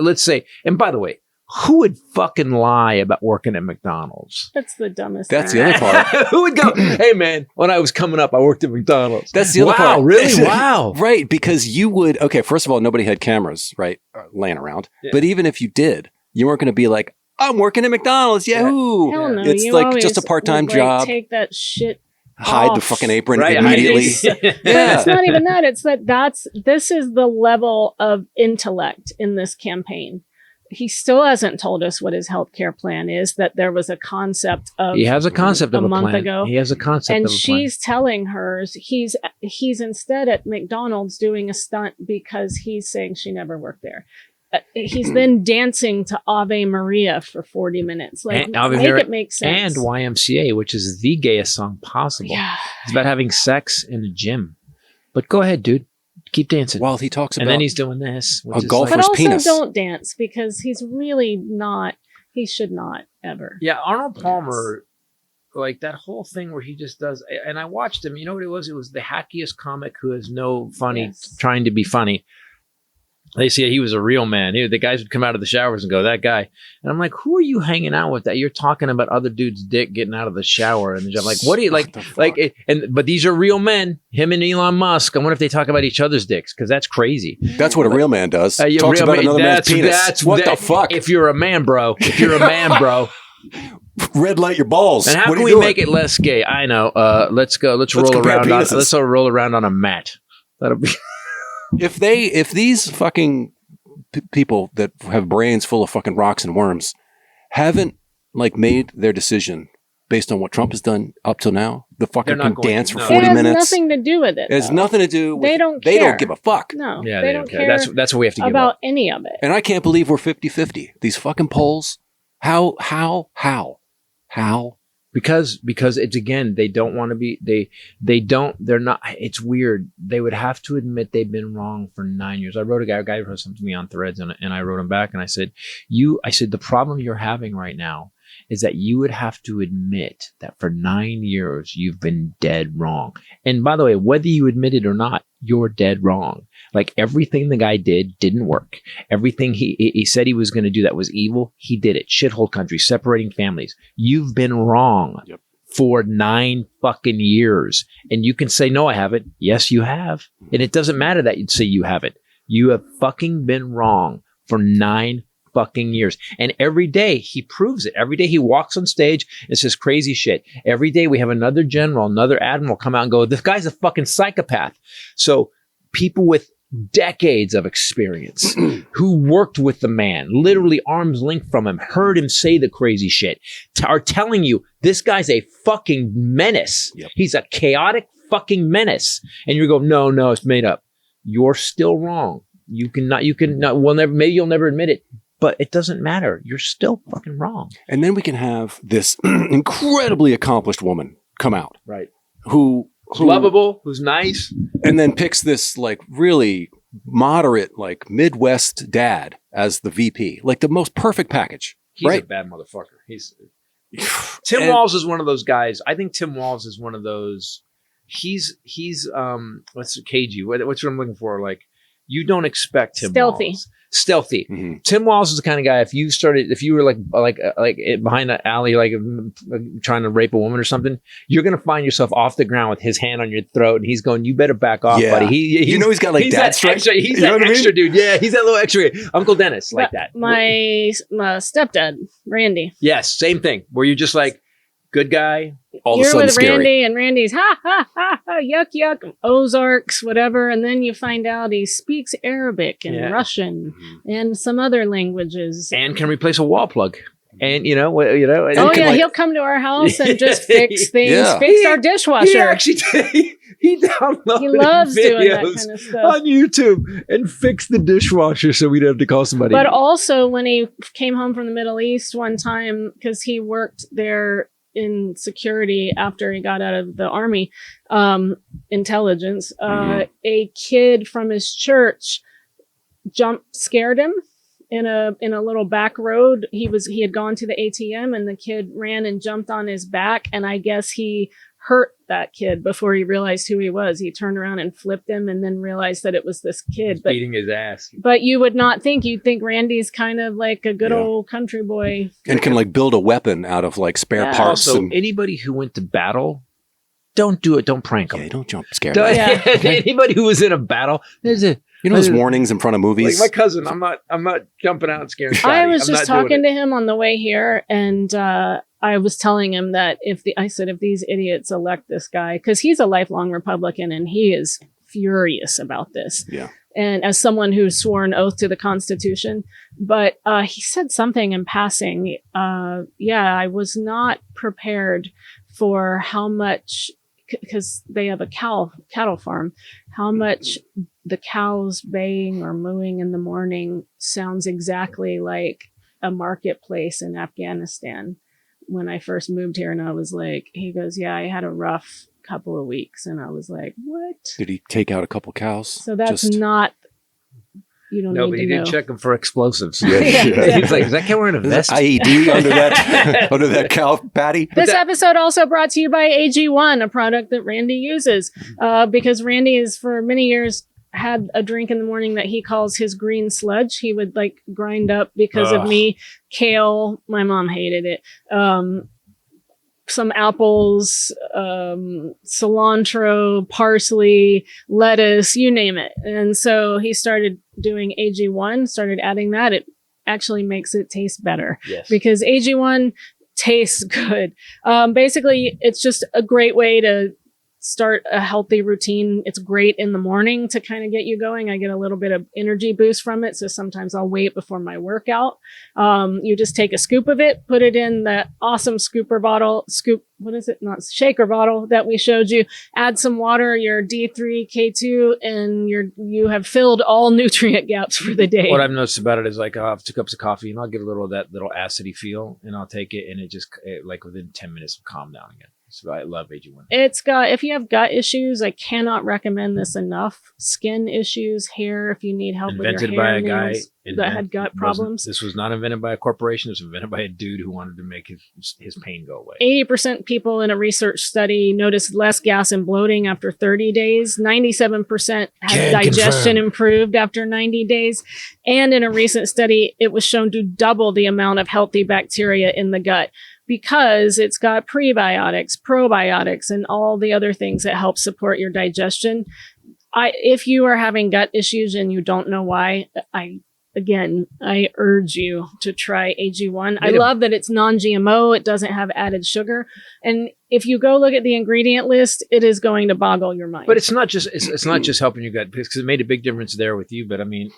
let's say. And by the way, who would fucking lie about working at McDonald's? That's the dumbest That's thing. the other part. Who would go, hey man, when I was coming up, I worked at McDonald's. That's the other wow, part. Really? Wow. Right. Because you would, okay, first of all, nobody had cameras, right? Laying around. Yeah. But even if you did, you weren't going to be like, I'm working at McDonald's. Yahoo. Hell no. It's You like just a part-time job. Take that shit Hide off. the fucking apron immediately. But it's not even that. It's this is the level of intellect in this campaign. He still hasn't told us what his healthcare plan is, that there was a concept of he has a concept of a month plan. ago. He has a concept and of a plan. she's telling hers he's instead at McDonald's doing a stunt because he's saying she never worked there. He's then dancing to Ave Maria for 40 minutes. Like, it make sense. And YMCA, which is the gayest song possible. Yeah. It's about having sex in a gym. But go ahead, dude. Keep dancing. While he talks about... And then he's doing this. A golfer's but also penis. don't dance because he's really not... He should not ever. Yeah, Arnold Palmer like that whole thing where he just does. And I watched him. You know what it was? It was the hackiest comic who has no funny, trying to be funny. They say he was a real man. The guys would come out of the showers and go, that guy. And I'm like, who are you hanging out with that? You're talking about other dude's dick getting out of the shower. And I'm like, what do you like? But these are real men, him and Elon Musk. I wonder if they talk about each other's dicks, because that's crazy. That's what a real man does. Talks about another man's penis. What the fuck? If you're a man, bro. Red light your balls. And how can we make it less gay? I know. Let's go. Let's roll around on a mat. That'll be. If these fucking people that have brains full of fucking rocks and worms haven't like made their decision based on what Trump has done up till now, the fucker can dance for 40 minutes. It has nothing to do with it. It has nothing to do with They don't They care. don't give a fuck. No. Yeah, they don't care. That's what we have to give about up. any of it. And I can't believe we're 50-50. These fucking polls. How? Because it's, again, they don't want to be, they're not, it's weird. They would have to admit they've been wrong for 9 years. I wrote a guy wrote something to me on Threads, and I wrote him back and I said, the problem you're having right now is that you would have to admit that for 9 years you've been dead wrong. And by the way, whether you admit it or not, you're dead wrong. Like, everything the guy didn't work. Everything he said he was going to do that was evil, he did it. Shithole country, separating families. You've been wrong for 9 fucking years. And you can say, no, I haven't. Yes, you have. And it doesn't matter that you'd say you haven't. You have fucking been wrong for 9 fucking years. And every day he proves it. Every day he walks on stage and says crazy shit. Every day we have another general, another admiral come out and go, this guy's a fucking psychopath. So people with decades of experience who worked with the man, literally arm's length from him, heard him say the crazy shit, are telling you this guy's a fucking menace. He's a chaotic fucking menace. And you go, no, it's made up. You're still wrong. Maybe you'll never admit it, but it doesn't matter. You're still fucking wrong. And then we can have this incredibly accomplished woman come out. Right. Who's lovable, who's nice. And then picks this like really moderate, like Midwest dad as the VP. Like the most perfect package. He's right? a bad motherfucker. Tim Walz is one of those guys. I think Tim Walz is one of those. He's what's cagey? What's what I'm looking for? Like, you don't expect Tim Walz. Stealthy. Mm-hmm. Tim Walz is the kind of guy, if you were like behind the alley, like trying to rape a woman or something, you're going to find yourself off the ground with his hand on your throat and he's going, you better back off, buddy. He's got like dad strength. He's that extra dude. Yeah, he's that little extra. Uncle Dennis, like that. My stepdad, Randy. Yes, same thing. Where you're just like, good guy. All You're of a sudden with scary. Randy, and Randy's ha ha ha ha, yuck yuck, Ozarks, whatever, and then you find out he speaks Arabic and Russian and some other languages, and can replace a wall plug. And he'll come to our house and just fix things, fix our dishwasher. He actually he downloaded He loves doing that videos kind of stuff on YouTube and fixed the dishwasher so we'd have to call somebody. But also, when he came home from the Middle East one time, because he worked there in security after he got out of the army, intelligence, a kid from his church scared him in a little back road. He had gone to the ATM and the kid ran and jumped on his back, and I guess he hurt that kid before he realized who he was. He turned around and flipped him and then realized that it was this kid. Beating his ass. But you would not think. You'd think Randy's kind of like a good old country boy. And can like build a weapon out of like spare parts. Also, anybody who went to battle, don't do it. Don't prank them. Yeah, don't jump scared. Anybody who was in a battle, there's a... You know those warnings in front of movies? Like my cousin, I'm not jumping out and scaring Scotty. I was just talking to him on the way here, and I was telling him that if these idiots elect this guy, because he's a lifelong Republican and he is furious about this. Yeah. And as someone who swore an oath to the Constitution, but he said something in passing. I was not prepared for how much, because they have a cattle farm, how much the cows baying or mooing in the morning sounds exactly like a marketplace in Afghanistan. When I first moved here, and I was like, he goes, yeah, I had a rough couple of weeks. And I was like, what? Did he take out a couple cows? So that's not you don't No, need but to he know. didn't check him for explosives. Yeah. He's like, is that kid wearing a vest? IED under that cow patty. This episode also brought to you by AG1, a product that Randy uses, because Randy is for many years had a drink in the morning that he calls his green sludge. He would like grind up because of me, kale. My mom hated it. Some apples, cilantro, parsley, lettuce, you name it. And so he started doing AG1, started adding that. It actually makes it taste better because AG1 tastes good. Basically, it's just a great way to start a healthy routine. It's great in the morning to kind of get you going. I get a little bit of energy boost from it. So sometimes I'll wait before my workout. You just take a scoop of it, put it in that awesome shaker bottle that we showed you, add some water, your D3, K2, and you have filled all nutrient gaps for the day. What I've noticed about it is like I'll have 2 cups of coffee and I'll get a little of that little acidy feel and I'll take it and it like within 10 minutes will calm down again. So I love AG1. If you have gut issues, I cannot recommend this enough. Skin issues, hair, if you need help Invented with your hair by a guy nails that had gut problems. This was not invented by a corporation. It was invented by a dude who wanted to make his pain go away. 80% people in a research study noticed less gas and bloating after 30 days. 97% had digestion improved after 90 days. And in a recent study, it was shown to double the amount of healthy bacteria in the gut, because it's got prebiotics, probiotics, and all the other things that help support your digestion. If you are having gut issues and you don't know why, I urge you to try AG1. I love that it's non-GMO. It doesn't have added sugar. And if you go look at the ingredient list, it is going to boggle your mind. But it's not just helping your gut, because it made a big difference there with you. But I mean,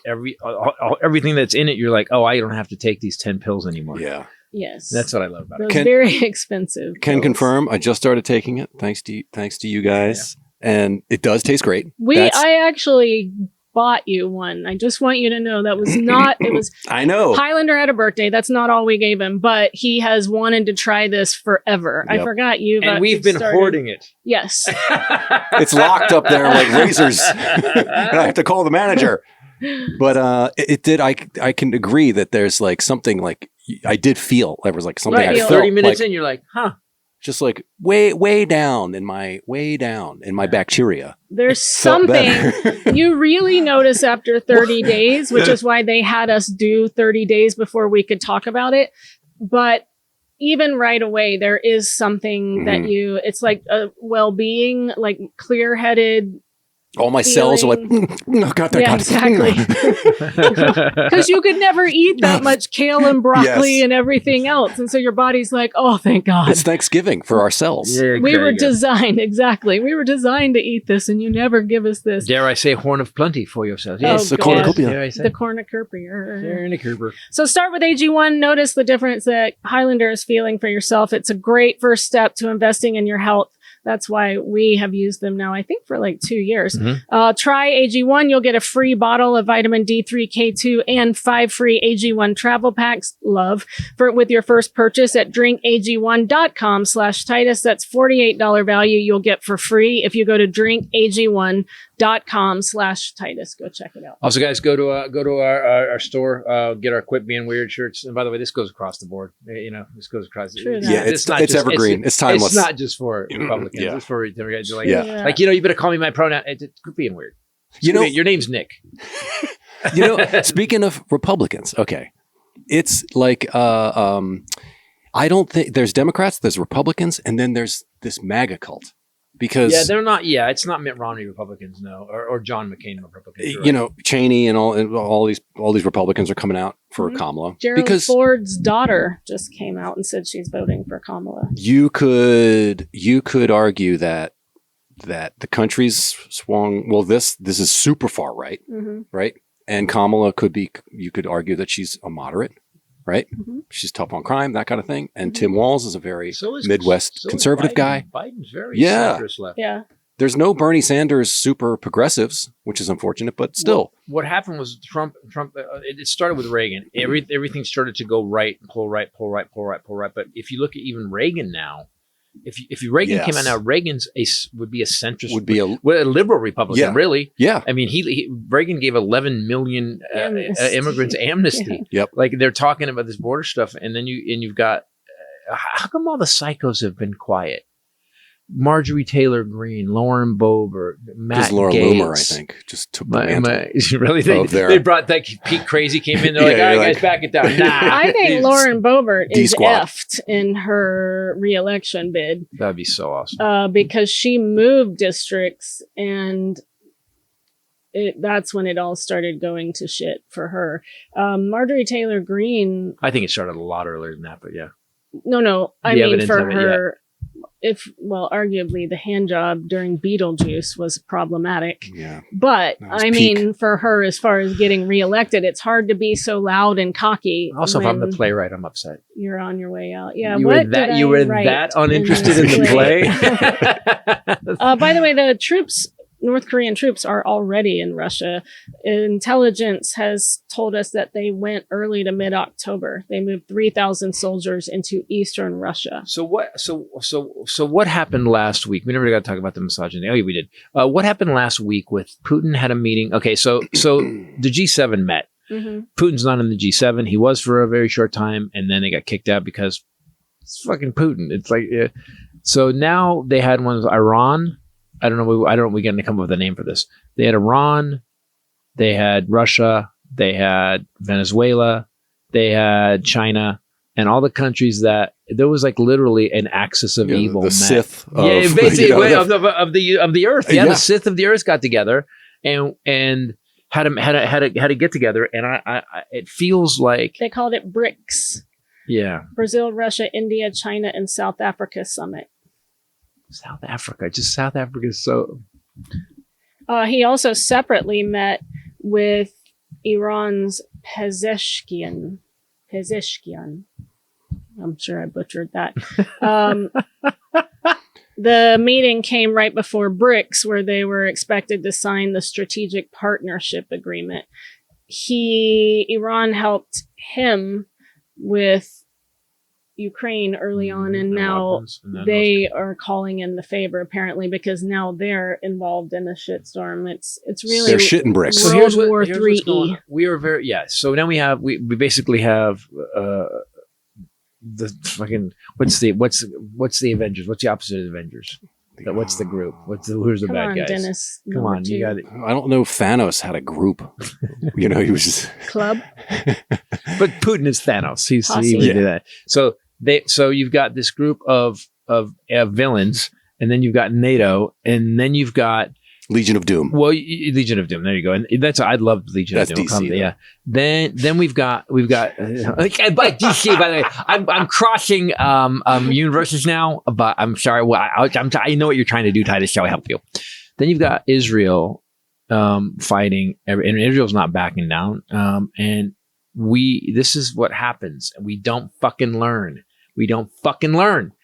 everything that's in it, you're like, oh, I don't have to take these 10 pills anymore. Yeah. Yes. That's what I love about it. Those very expensive. Can confirm. I just started taking it. Thanks to you guys. Yeah. And it does taste great. I actually bought you one. I just want you to know that was not, it was, I know. Highlander had a birthday. That's not all we gave him, but he has wanted to try this forever. Yep. I forgot you. And we've been hoarding it. Yes. It's locked up there like razors. And I have to call the manager. But it did. I can agree that there's like something like, I did feel there was like something I felt 30 minutes like, in, you're like, huh. Just like way down in my bacteria. There's something you really notice after 30 days, which is why they had us do 30 days before we could talk about it. But even right away, there is something that it's like a well-being, like clear-headed. All my cells are like, got that. Yeah, exactly. Because you could never eat that much kale and broccoli and everything else. And so your body's like, oh, thank God. It's Thanksgiving for our cells. Yeah, we were designed to eat this, and you never give us this. Dare I say horn of plenty for yourself? Yes, the cornucopia. The cornucopia. Cornucopia. So start with AG1. Notice the difference that Highlander is feeling for yourself. It's a great first step to investing in your health. That's why we have used them now, I think, for like 2 years. Try AG1. You'll get a free bottle of vitamin D3, K2, and 5 free AG1 travel packs. With your first purchase at drinkag1.com/Titus. That's $48 value you'll get for free if you go to drinkag1.com/Titus. Go check it out. Also, guys, go to our store, get our Quit Being Weird shirts. And by the way, this goes across the board. This goes across. True that. Yeah, it's evergreen. It's timeless. It's not just for Republicans. Yeah. It's for guys like, Yeah. like, you better call me my pronoun. It's Quit Being Weird. Your name's Nick. Speaking of Republicans, okay, it's like I don't think there's Democrats, there's Republicans, and then there's this MAGA cult. Because they're not. Yeah, it's not Mitt Romney Republicans, no, or John McCain Republicans. Right. Cheney and all these Republicans are coming out for Kamala. Gerald Ford's daughter just came out and said she's voting for Kamala. You could argue that the country's swung. Well, this is super far right, right? And Kamala you could argue that she's a moderate. Right? She's tough on crime, that kind of thing. And Tim Walz is a very Midwest conservative guy. Biden's very centrist left. Yeah. There's no Bernie Sanders super progressives, which is unfortunate, but still. What happened was Trump. It started with Reagan. Everything started to go right, pull right. But if you look at even Reagan now, if Reagan came out Yes. now, Reagan's would be a centrist, Would be a liberal Republican, Yeah. really. yeah. I mean, Reagan gave 11 million immigrants amnesty. Yep. Like they're talking about this border stuff, and then you've got how come all the psychos have been quiet? Marjorie Taylor Greene, Lauren Boebert, Matt Because Laura Gates. Loomer, I think, just took the mantle. Really? They brought that Pete Crazy came in. They're like, Yeah, all right, you're guys, like- back it down. Nah, I think Lauren Boebert is D-squad. effed in her reelection bid that'd be so awesome. because she moved districts, and that's when it all started going to shit for her. Marjorie Taylor Greene, I think it started a lot earlier than that, but yeah. no, I The mean evidence for of it, her. Arguably the hand job during Beetlejuice was problematic. Yeah. But That was I peak. mean, for her, as far as getting reelected, it's hard to be so loud and cocky. Also, if I'm the when playwright, I'm upset. you're on your way out. Yeah, you what were that did you I were write that uninterested this in the play. By the way, the troops, North Korean troops, are already in Russia. Intelligence has told us that they went early to mid-October. They moved 3,000 soldiers into eastern Russia. So what happened last week? We never got to talk about the misogyny. Oh, yeah, we did. What happened last week with Putin had a meeting? Okay, so the G7 met. Mm-hmm. Putin's not in the G7. He was for a very short time, and then they got kicked out because it's fucking Putin. It's like so now they had one with Iran. I don't know. We got to come up with a name for this. They had Iran, they had Russia, they had Venezuela, they had China, and all the countries that there was like literally an axis of evil. The Sith. Yeah, basically of the earth. Yeah, Yeah. the Sith of the earth got together and had to get together, and I it feels like They called it BRICS. yeah. Brazil, Russia, India, China, and South Africa Summit. South Africa is so. He also separately met with Iran's Pezeshkian. I'm sure I butchered that. The meeting came right before BRICS, where they were expected to sign the strategic partnership agreement. Iran helped him with Ukraine early on, and now they are calling in the favor apparently because now they're involved in a shitstorm. It's really They're shitting bricks. So World War here's what's going III. on. We are very So now we basically have the fucking what's the Avengers? What's the opposite of the Avengers? What's the group? Who's the Come bad on, guys? Dennis. Come on, you got it. I don't know if Thanos had a group. He was just. Club. But Putin is Thanos. He Posse. would do that. So you've got this group of villains, and then you've got NATO, and then you've got Legion of Doom. Well, Legion of Doom. There you go. And I love Legion That's of Doom. DC, Yeah. Then we've got. By DC. By the way, I'm crossing universes now. But I'm sorry. Well, I know what you're trying to do, Titus. Shall I help you? Then you've got Israel fighting, and Israel's not backing down. And this is what happens. We don't fucking learn.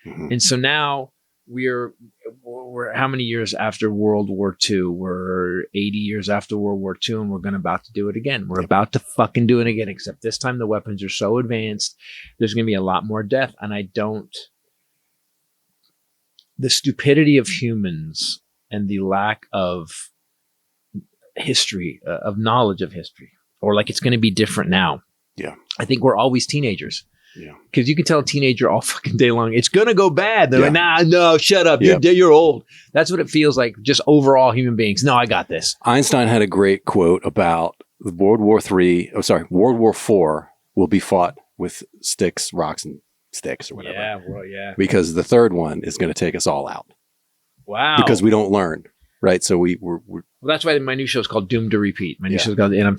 Mhm. And so now we're how many years after World War II? We're 80 years after World War II, and we're about to do it again. We're about to fucking do it again, except this time the weapons are so advanced. There's going to be a lot more death, and the stupidity of humans and the lack of history, of knowledge of history, or like it's going to be different now. Yeah. I think we're always teenagers. Yeah. Because you can tell a teenager all fucking day long, it's going to go bad. They're Yeah. like, nah, no, shut up. Yeah. You're old. That's what it feels like, just overall human beings. No, I got this. Einstein had a great quote about World War IV will be fought with sticks, rocks, and sticks or whatever. Yeah, well, yeah. Because the third one is going to take us all out. Wow. Because we don't learn, right? So we're Well, that's why my new show is called Doomed to Repeat. My new Yeah. show is called, and I'm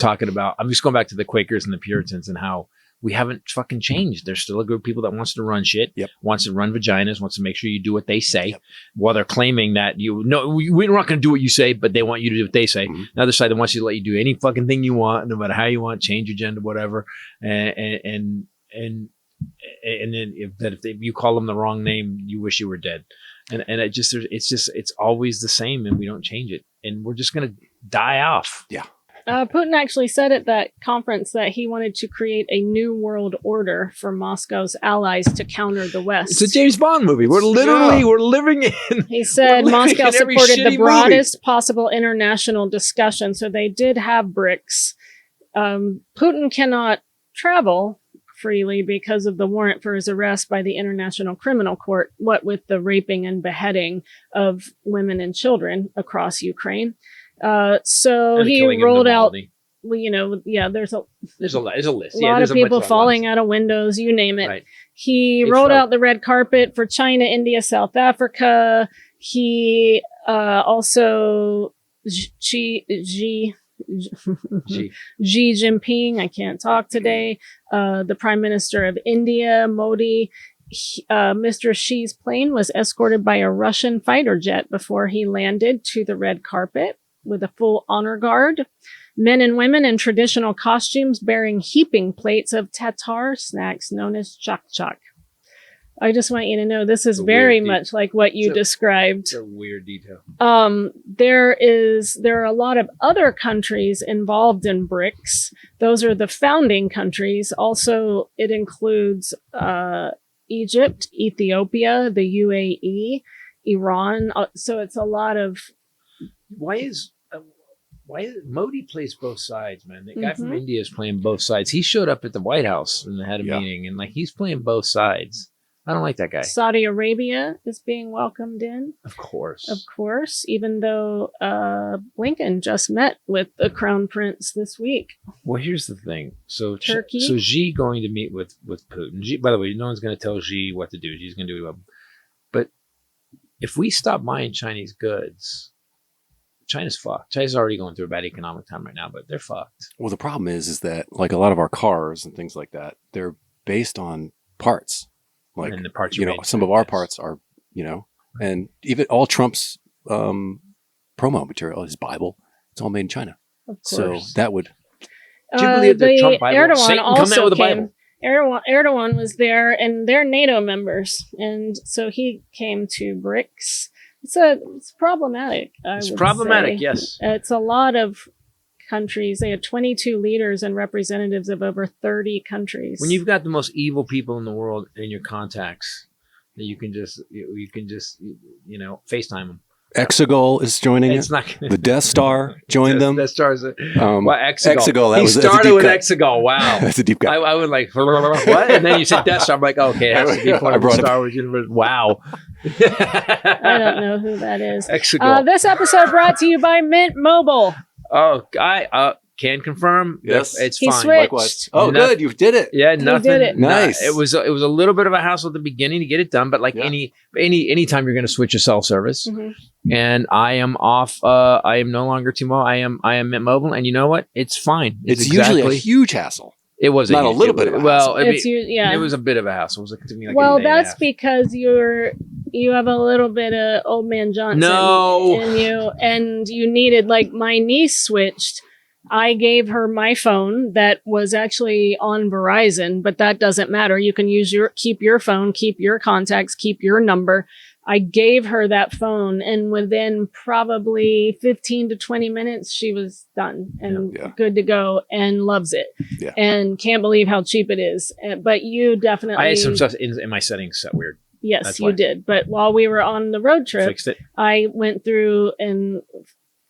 just going back to the Quakers and the Puritans and how we haven't fucking changed. There's still a group of people that wants to run shit, Yep. wants to run vaginas, wants to make sure you do what they say, Yep. while they're claiming that we're not going to do what you say, but they want you to do what they say. Mhm. The other side that wants you to let you do any fucking thing you want, no matter how you want, change your gender, whatever, and then if you call them the wrong name, you wish you were dead. And it's always the same, and we don't change it, and we're just gonna die off. Yeah. Putin actually said at that conference that he wanted to create a new world order for Moscow's allies to counter the West. It's a James Bond movie. We're living in. He said Moscow in every supported the shitty broadest possible international discussion. So they did have BRICS. Putin cannot travel freely because of the warrant for his arrest by the International Criminal Court, what with the raping and beheading of women and children across Ukraine. So he rolled out, there's a list. A lot of people falling out of windows, you name it. Right. He rolled out the red carpet for China, India, South Africa. He also Xi Jinping, I can't talk today, the Prime Minister of India, Modi. Mr. Xi's plane was escorted by a Russian fighter jet before he landed to the red carpet with a full honor guard. Men and women in traditional costumes bearing heaping plates of Tatar snacks known as chak-chak. I just want you to know this is very much like what you described. It's a weird detail. There are a lot of other countries involved in BRICS. Those are the founding countries. Also, it includes Egypt, Ethiopia, the UAE, Iran. So it's a lot of. Why is Modi plays both sides, man? The guy from India is playing both sides. He showed up at the White House and had a meeting, and he's playing both sides. I don't like that guy. Saudi Arabia is being welcomed in. Of course. Even though Blinken just met with the Crown Prince this week. Well, here's the thing. So Turkey. So Xi going to meet with Putin. Xi, by the way, no one's going to tell Xi what to do. Xi's going to do it. But if we stop buying Chinese goods, China's fucked. China's already going through a bad economic time right now, but they're fucked. Well, the problem is that like a lot of our cars and things like that, they're based on parts. Like, and the parts some of our parts are, and even all Trump's promo material, his Bible, it's all made in China. Of course. So that would. Do you believe the Trump Bible? Erdogan Satan also come out with the came. Bible. Erdogan was there, and they're NATO members, and so he came to BRICS. It's problematic. It's problematic, yes. It's a lot of countries. They had 22 leaders and representatives of over 30 countries. When you've got the most evil people in the world in your contacts, you can just FaceTime them. Exegol is joining it's it. Not the Death Star joined them. Death Star's Exegol. He started with Exegol. Wow, that's a deep cut. I would like what, and then you said Death Star. I'm like, okay, it has to be part of the Star Wars universe. Wow. I don't know who that is. Exegol. This episode brought to you by Mint Mobile. Oh, I can confirm. Yes, it's he fine. Switched. Likewise. Oh, good, you did it. Yeah, nothing. Did it. Nice. It was a little bit of a hassle at the beginning to get it done, but like any time you're going to switch a cell service, and I am off. I am no longer T-Mobile. I am Mint Mobile, and you know what? It's fine. It's usually a huge hassle. It was not a little bit of a hassle. It was a bit of a hassle. It was like to me like well, that's because you have a little bit of old man Johnson in you, and you needed, like my niece switched. I gave her my phone that was actually on Verizon, but that doesn't matter. You can keep your phone, keep your contacts, keep your number. I gave her that phone, and within probably 15 to 20 minutes, she was done and good to go and loves it. Yeah. And can't believe how cheap it is. But you definitely... I had some stuff in my settings set weird. Yes, That's you why. did. But while we were on the road trip, Fixed it. I went through and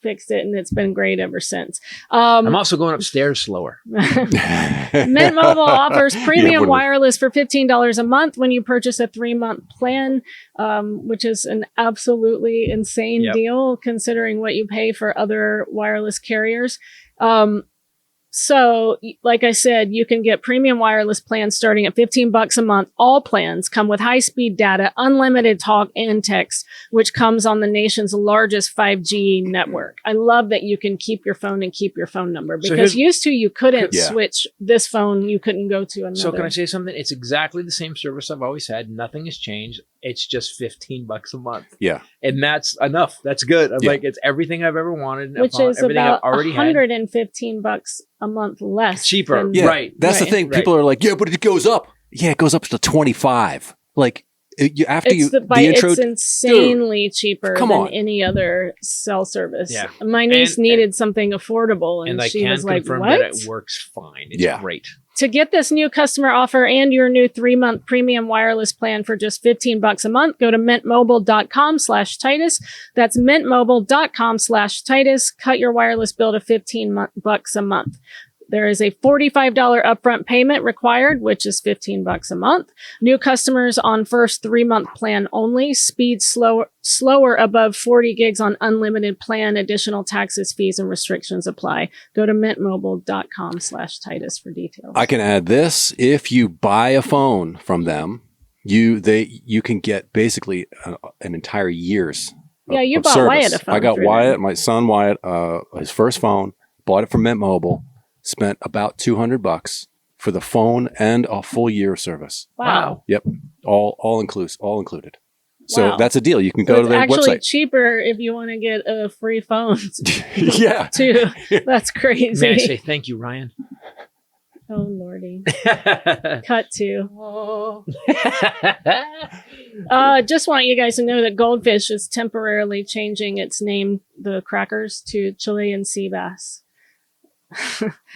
fixed it, and it's been great ever since. I'm also going upstairs slower. Mint Mobile offers premium wireless for $15 a month when you purchase a 3-month plan, which is an absolutely insane deal considering what you pay for other wireless carriers. So, like I said, you can get premium wireless plans starting at $15 a month. All plans come with high-speed data, unlimited talk and text, which comes on the nation's largest 5G network. I love that you can keep your phone and keep your phone number, because used to you couldn't switch this phone. You couldn't go to another. So can I say something? It's exactly the same service I've always had. Nothing has changed. It's just $15 a month. Yeah. And that's enough. That's good. I'm like, it's everything I've ever wanted. Which is everything about I've already $115 a month less. Cheaper. Yeah, right. That's the thing. People are like, yeah, but it goes up. Yeah, it goes up to 25. Like, It's insanely cheaper come than on. any other cell service. Yeah. My niece needed something affordable, and I she can was like, confirm "What?" that it works fine. It's great. To get this new customer offer and your new 3-month premium wireless plan for just $15 a month, go to mintmobile.com/Titus. That's mintmobile.com/Titus. Cut your wireless bill to $15 a month. There is a $45 upfront payment required, which is $15 a month. New customers on first 3-month plan only. Speed slower above 40 gigs on unlimited plan. Additional taxes, fees, and restrictions apply. Go to mintmobile.com/Titus for details. I can add this. If you buy a phone from them, you can get basically an entire year's you of bought service. Wyatt a phone. I got through Wyatt, them. my son Wyatt, his first phone, bought it from Mint Mobile, spent about $200 for the phone and a full year of service. Wow. Yep. All included. So Wow. that's a deal. You can So go to it's their actually website. cheaper if you want to get a free phone. Yeah. Too. That's crazy. May I say thank you, Ryan? Oh, Lordy. Cut to. Just want you guys to know that Goldfish is temporarily changing its name, the crackers, to Chilean sea bass.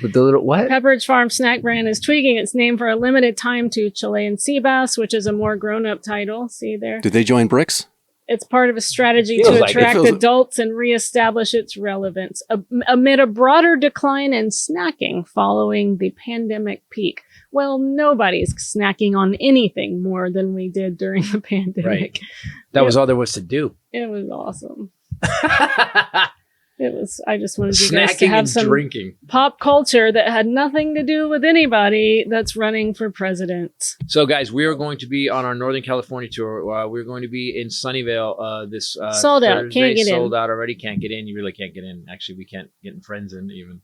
With the little what? Pepperidge Farm snack brand is tweaking its name for a limited time to Chilean sea bass, which is a more grown-up title. See there? Did they join BRICS? It's part of a strategy Feels to like it. attract Feels- adults and reestablish its relevance amid a broader decline in snacking following the pandemic peak. Well, nobody's snacking on anything more than we did during the pandemic. Right. That was all there was to do. It was awesome. I just wanted you guys to Snacking have and some drinking. pop culture that had nothing to do with anybody that's running for president. So, guys, we are going to be on our Northern California tour. We're going to be in Sunnyvale this Sold out. Thursday. Can't get in. Sold out already. Can't get in. You really can't get in. Actually, we can't get in friends in even.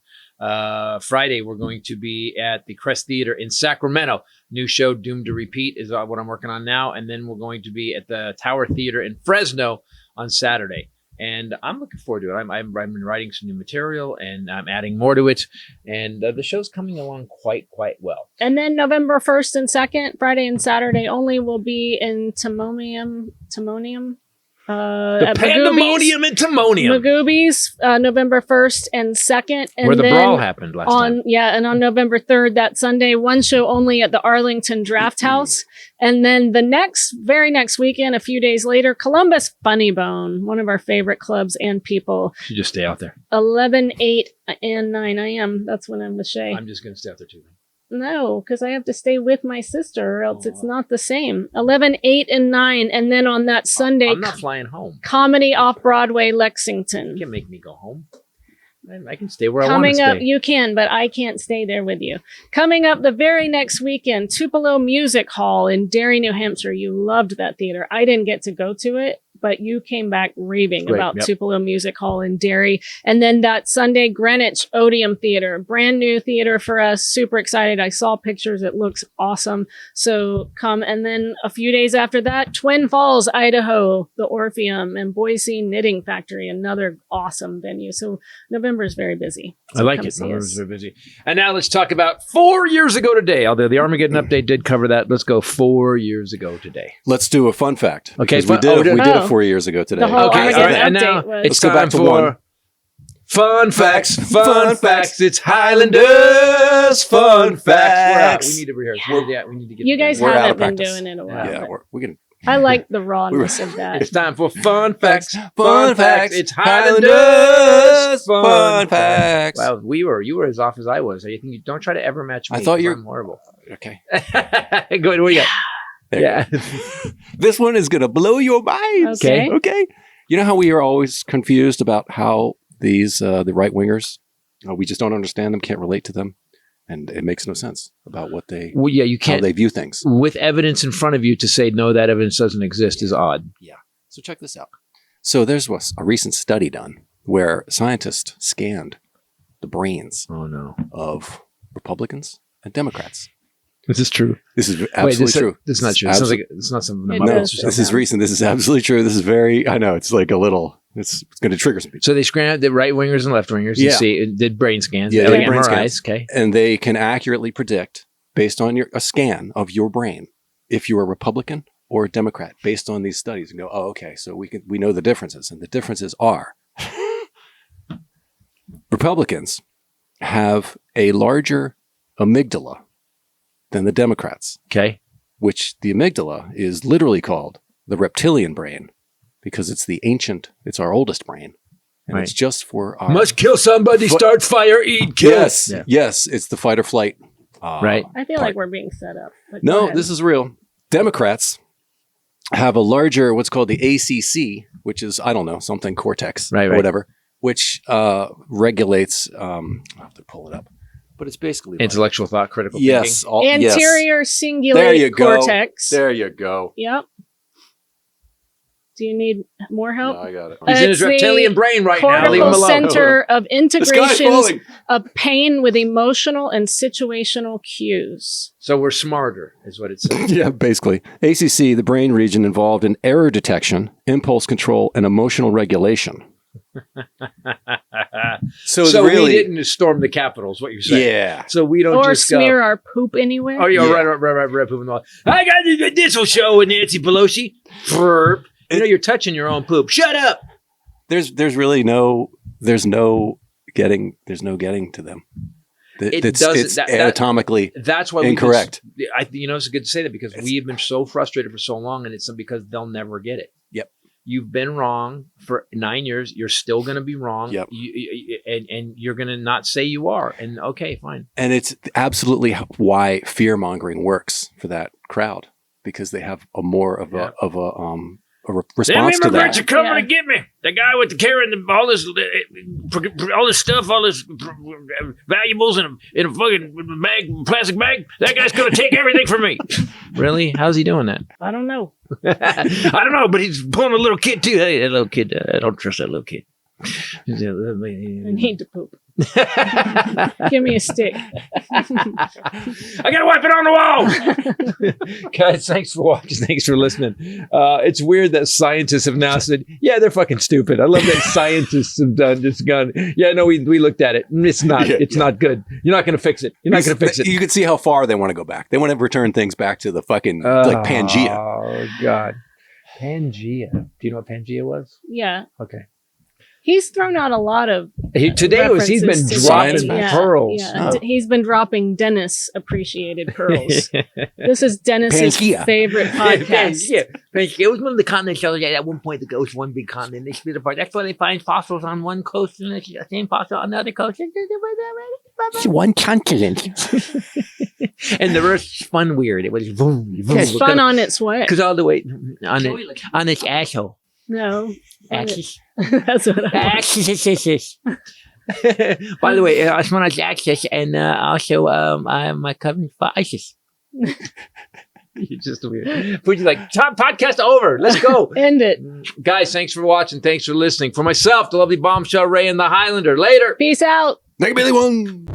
Friday, we're going to be at the Crest Theater in Sacramento. New show, Doomed to Repeat, is what I'm working on now. And then we're going to be at the Tower Theater in Fresno on Saturday. And I'm looking forward to it. I've been writing some new material, and I'm adding more to it. And the show's coming along quite well. And then November 1st and 2nd, Friday and Saturday only, will be in Timonium. The at Pandemonium and Timonium. Magoobies, November 1st and 2nd. And Where the then brawl happened last time. and on November 3rd, that Sunday, one show only at the Arlington Draft House. And then the very next weekend, a few days later, Columbus Funny Bone, one of our favorite clubs and people. You just stay out there. 11, 8, and 9 a.m. That's when I'm with Shay. I'm just going to stay out there too. No, because I have to stay with my sister or else it's not the same. 11, 8, and 9. And then on that Sunday, I'm not flying home. Comedy Off-Broadway, Lexington. You can't make me go home. I can stay where I want to Coming stay. up, you can, but I can't stay there with you. Coming up the very next weekend, Tupelo Music Hall in Derry, New Hampshire. You loved that theater. I didn't get to go to it, but you came back raving Great, about yep. Tupelo Music Hall in Derry. And then that Sunday, Greenwich Odeum Theater, brand new theater for us. Super excited. I saw pictures. It looks awesome. So come. And then a few days after that, Twin Falls, Idaho, the Orpheum, and Boise Knitting Factory, another awesome venue. So November is very busy. I So like come it. see November's us. very busy. And now let's talk about 4 years ago today. Although the Armageddon update did cover that. Let's go 4 years ago today. Let's do a fun fact. Okay, because we did it 4 years ago today. The whole Okay, Armageddon all right, and update now was- it's Let's go time back to for one. Fun facts. Fun Fun facts. facts. It's Highlanders. Fun facts. We need to rehearse. We need to get You guys We're out haven't of been practice. doing it a while. Yeah, but we're going to. I like the rawness of that. It's time for fun facts. Fun facts. It's Highlanders. Highlanders. Fun facts. Wow, you were as off as I was. You think don't try to ever match me. I thought 'cause you're- I'm horrible. Okay. Good. What do you got? There Yeah. you go. This one is going to blow your minds. Okay. Okay. You know how we are always confused about how these, the right wingers, we just don't understand them, can't relate to them. And it makes no sense about what they, Well, yeah, you how can't. they view things. With evidence in front of you to say no, that evidence doesn't exist is odd. Yeah. So check this out. So there's a recent study done where scientists scanned the brains Oh no, of Republicans and Democrats. this is true. This is absolutely true. This is not true. It sounds like it's not something. It the No, does. this is recent. This is absolutely true. This is very, I know, it's like a little, it's going to trigger some people. So they scanned the right wingers and left wingers. Yeah. And see, did brain scans. Yeah, Yeah, they did brain MRIs. scans. Okay. And they can accurately predict, based on a scan of your brain, if you're a Republican or Democrat based on these studies and go, oh, okay, so we know the differences. And the differences are Republicans have a larger amygdala than the Democrats. Okay. Which the amygdala is literally called the reptilian brain because it's our oldest brain. And it's just for our... Must kill somebody, start fire, eat, kill. Yes, yes, it's the fight or flight. Right. I feel like we're being set up. But go No, ahead. this is real. Democrats have a larger, what's called the ACC, which is, I don't know, something cortex or whatever, which regulates, I'll have to pull it up, but it's basically intellectual thought, critical yes, thinking. Anterior cingulate cortex. There you go. Yep. Do you need more help? No, I got it. He's in his reptilian brain right now. Leave him cortical alone. center of integrations falling. of pain with emotional and situational cues. So we're smarter, is what it says. Yeah, basically. ACC, the brain region involved in error detection, impulse control, and emotional regulation. So we didn't storm the Capitol, is what you're saying. Yeah. So we don't Or just smear our poop anywhere. Oh, yeah, right. Poop in the wall. I got this will show with Nancy Pelosi. You're touching your own poop. Shut up. There's really no getting to them. It's anatomically that's why incorrect. It's good to say that because we have been so frustrated for so long, and it's because they'll never get it. Yep. You've been wrong for 9 years. You're still going to be wrong. Yep. And you're going to not say you are. And okay, fine. And it's absolutely why fear mongering works for that crowd because they have a more of a response to that. Immigrants are coming to get me. The guy with the carrying all this stuff, all this valuables in a fucking plastic bag. That guy's going to take everything from me. Really? How's he doing that? I don't know. I don't know, but he's pulling a little kid too. Hey, that little kid. I don't trust that little kid. I need to poop. Give me a stick. I gotta wipe it on the wall. Guys, thanks for watching. Thanks for listening. It's weird that scientists have now said, yeah, they're fucking stupid. I love that scientists have gone, yeah, no, we looked at it. It's not. It's not good. You're not going to fix it. You're not going to fix it. You can see how far they want to go back. They want to return things back to the fucking like Pangea. Oh, God. Pangea. Do you know what Pangea was? Yeah. Okay. He's thrown out a lot of he's been dropping pearls. Yeah. Oh. He's been dropping Dennis appreciated pearls. This is Dennis's favorite podcast. Pangea. It was one of the continents. At one point, the was one big continent. They split apart. That's why they find fossils on one coast and the same fossil on the other coast. It's one continent. And the Earth spun weird. It was spun on its way. Because all the way on its asshole. No. Axis. That's what I Axis. By the way, I spun on its axis and also my cousin for ISIS. You're just weird. Put you like, top podcast over. Let's go. End it. Guys, thanks for watching. Thanks for listening. For myself, the lovely bombshell Ray and the Highlander. Later. Peace out. Make Billy one.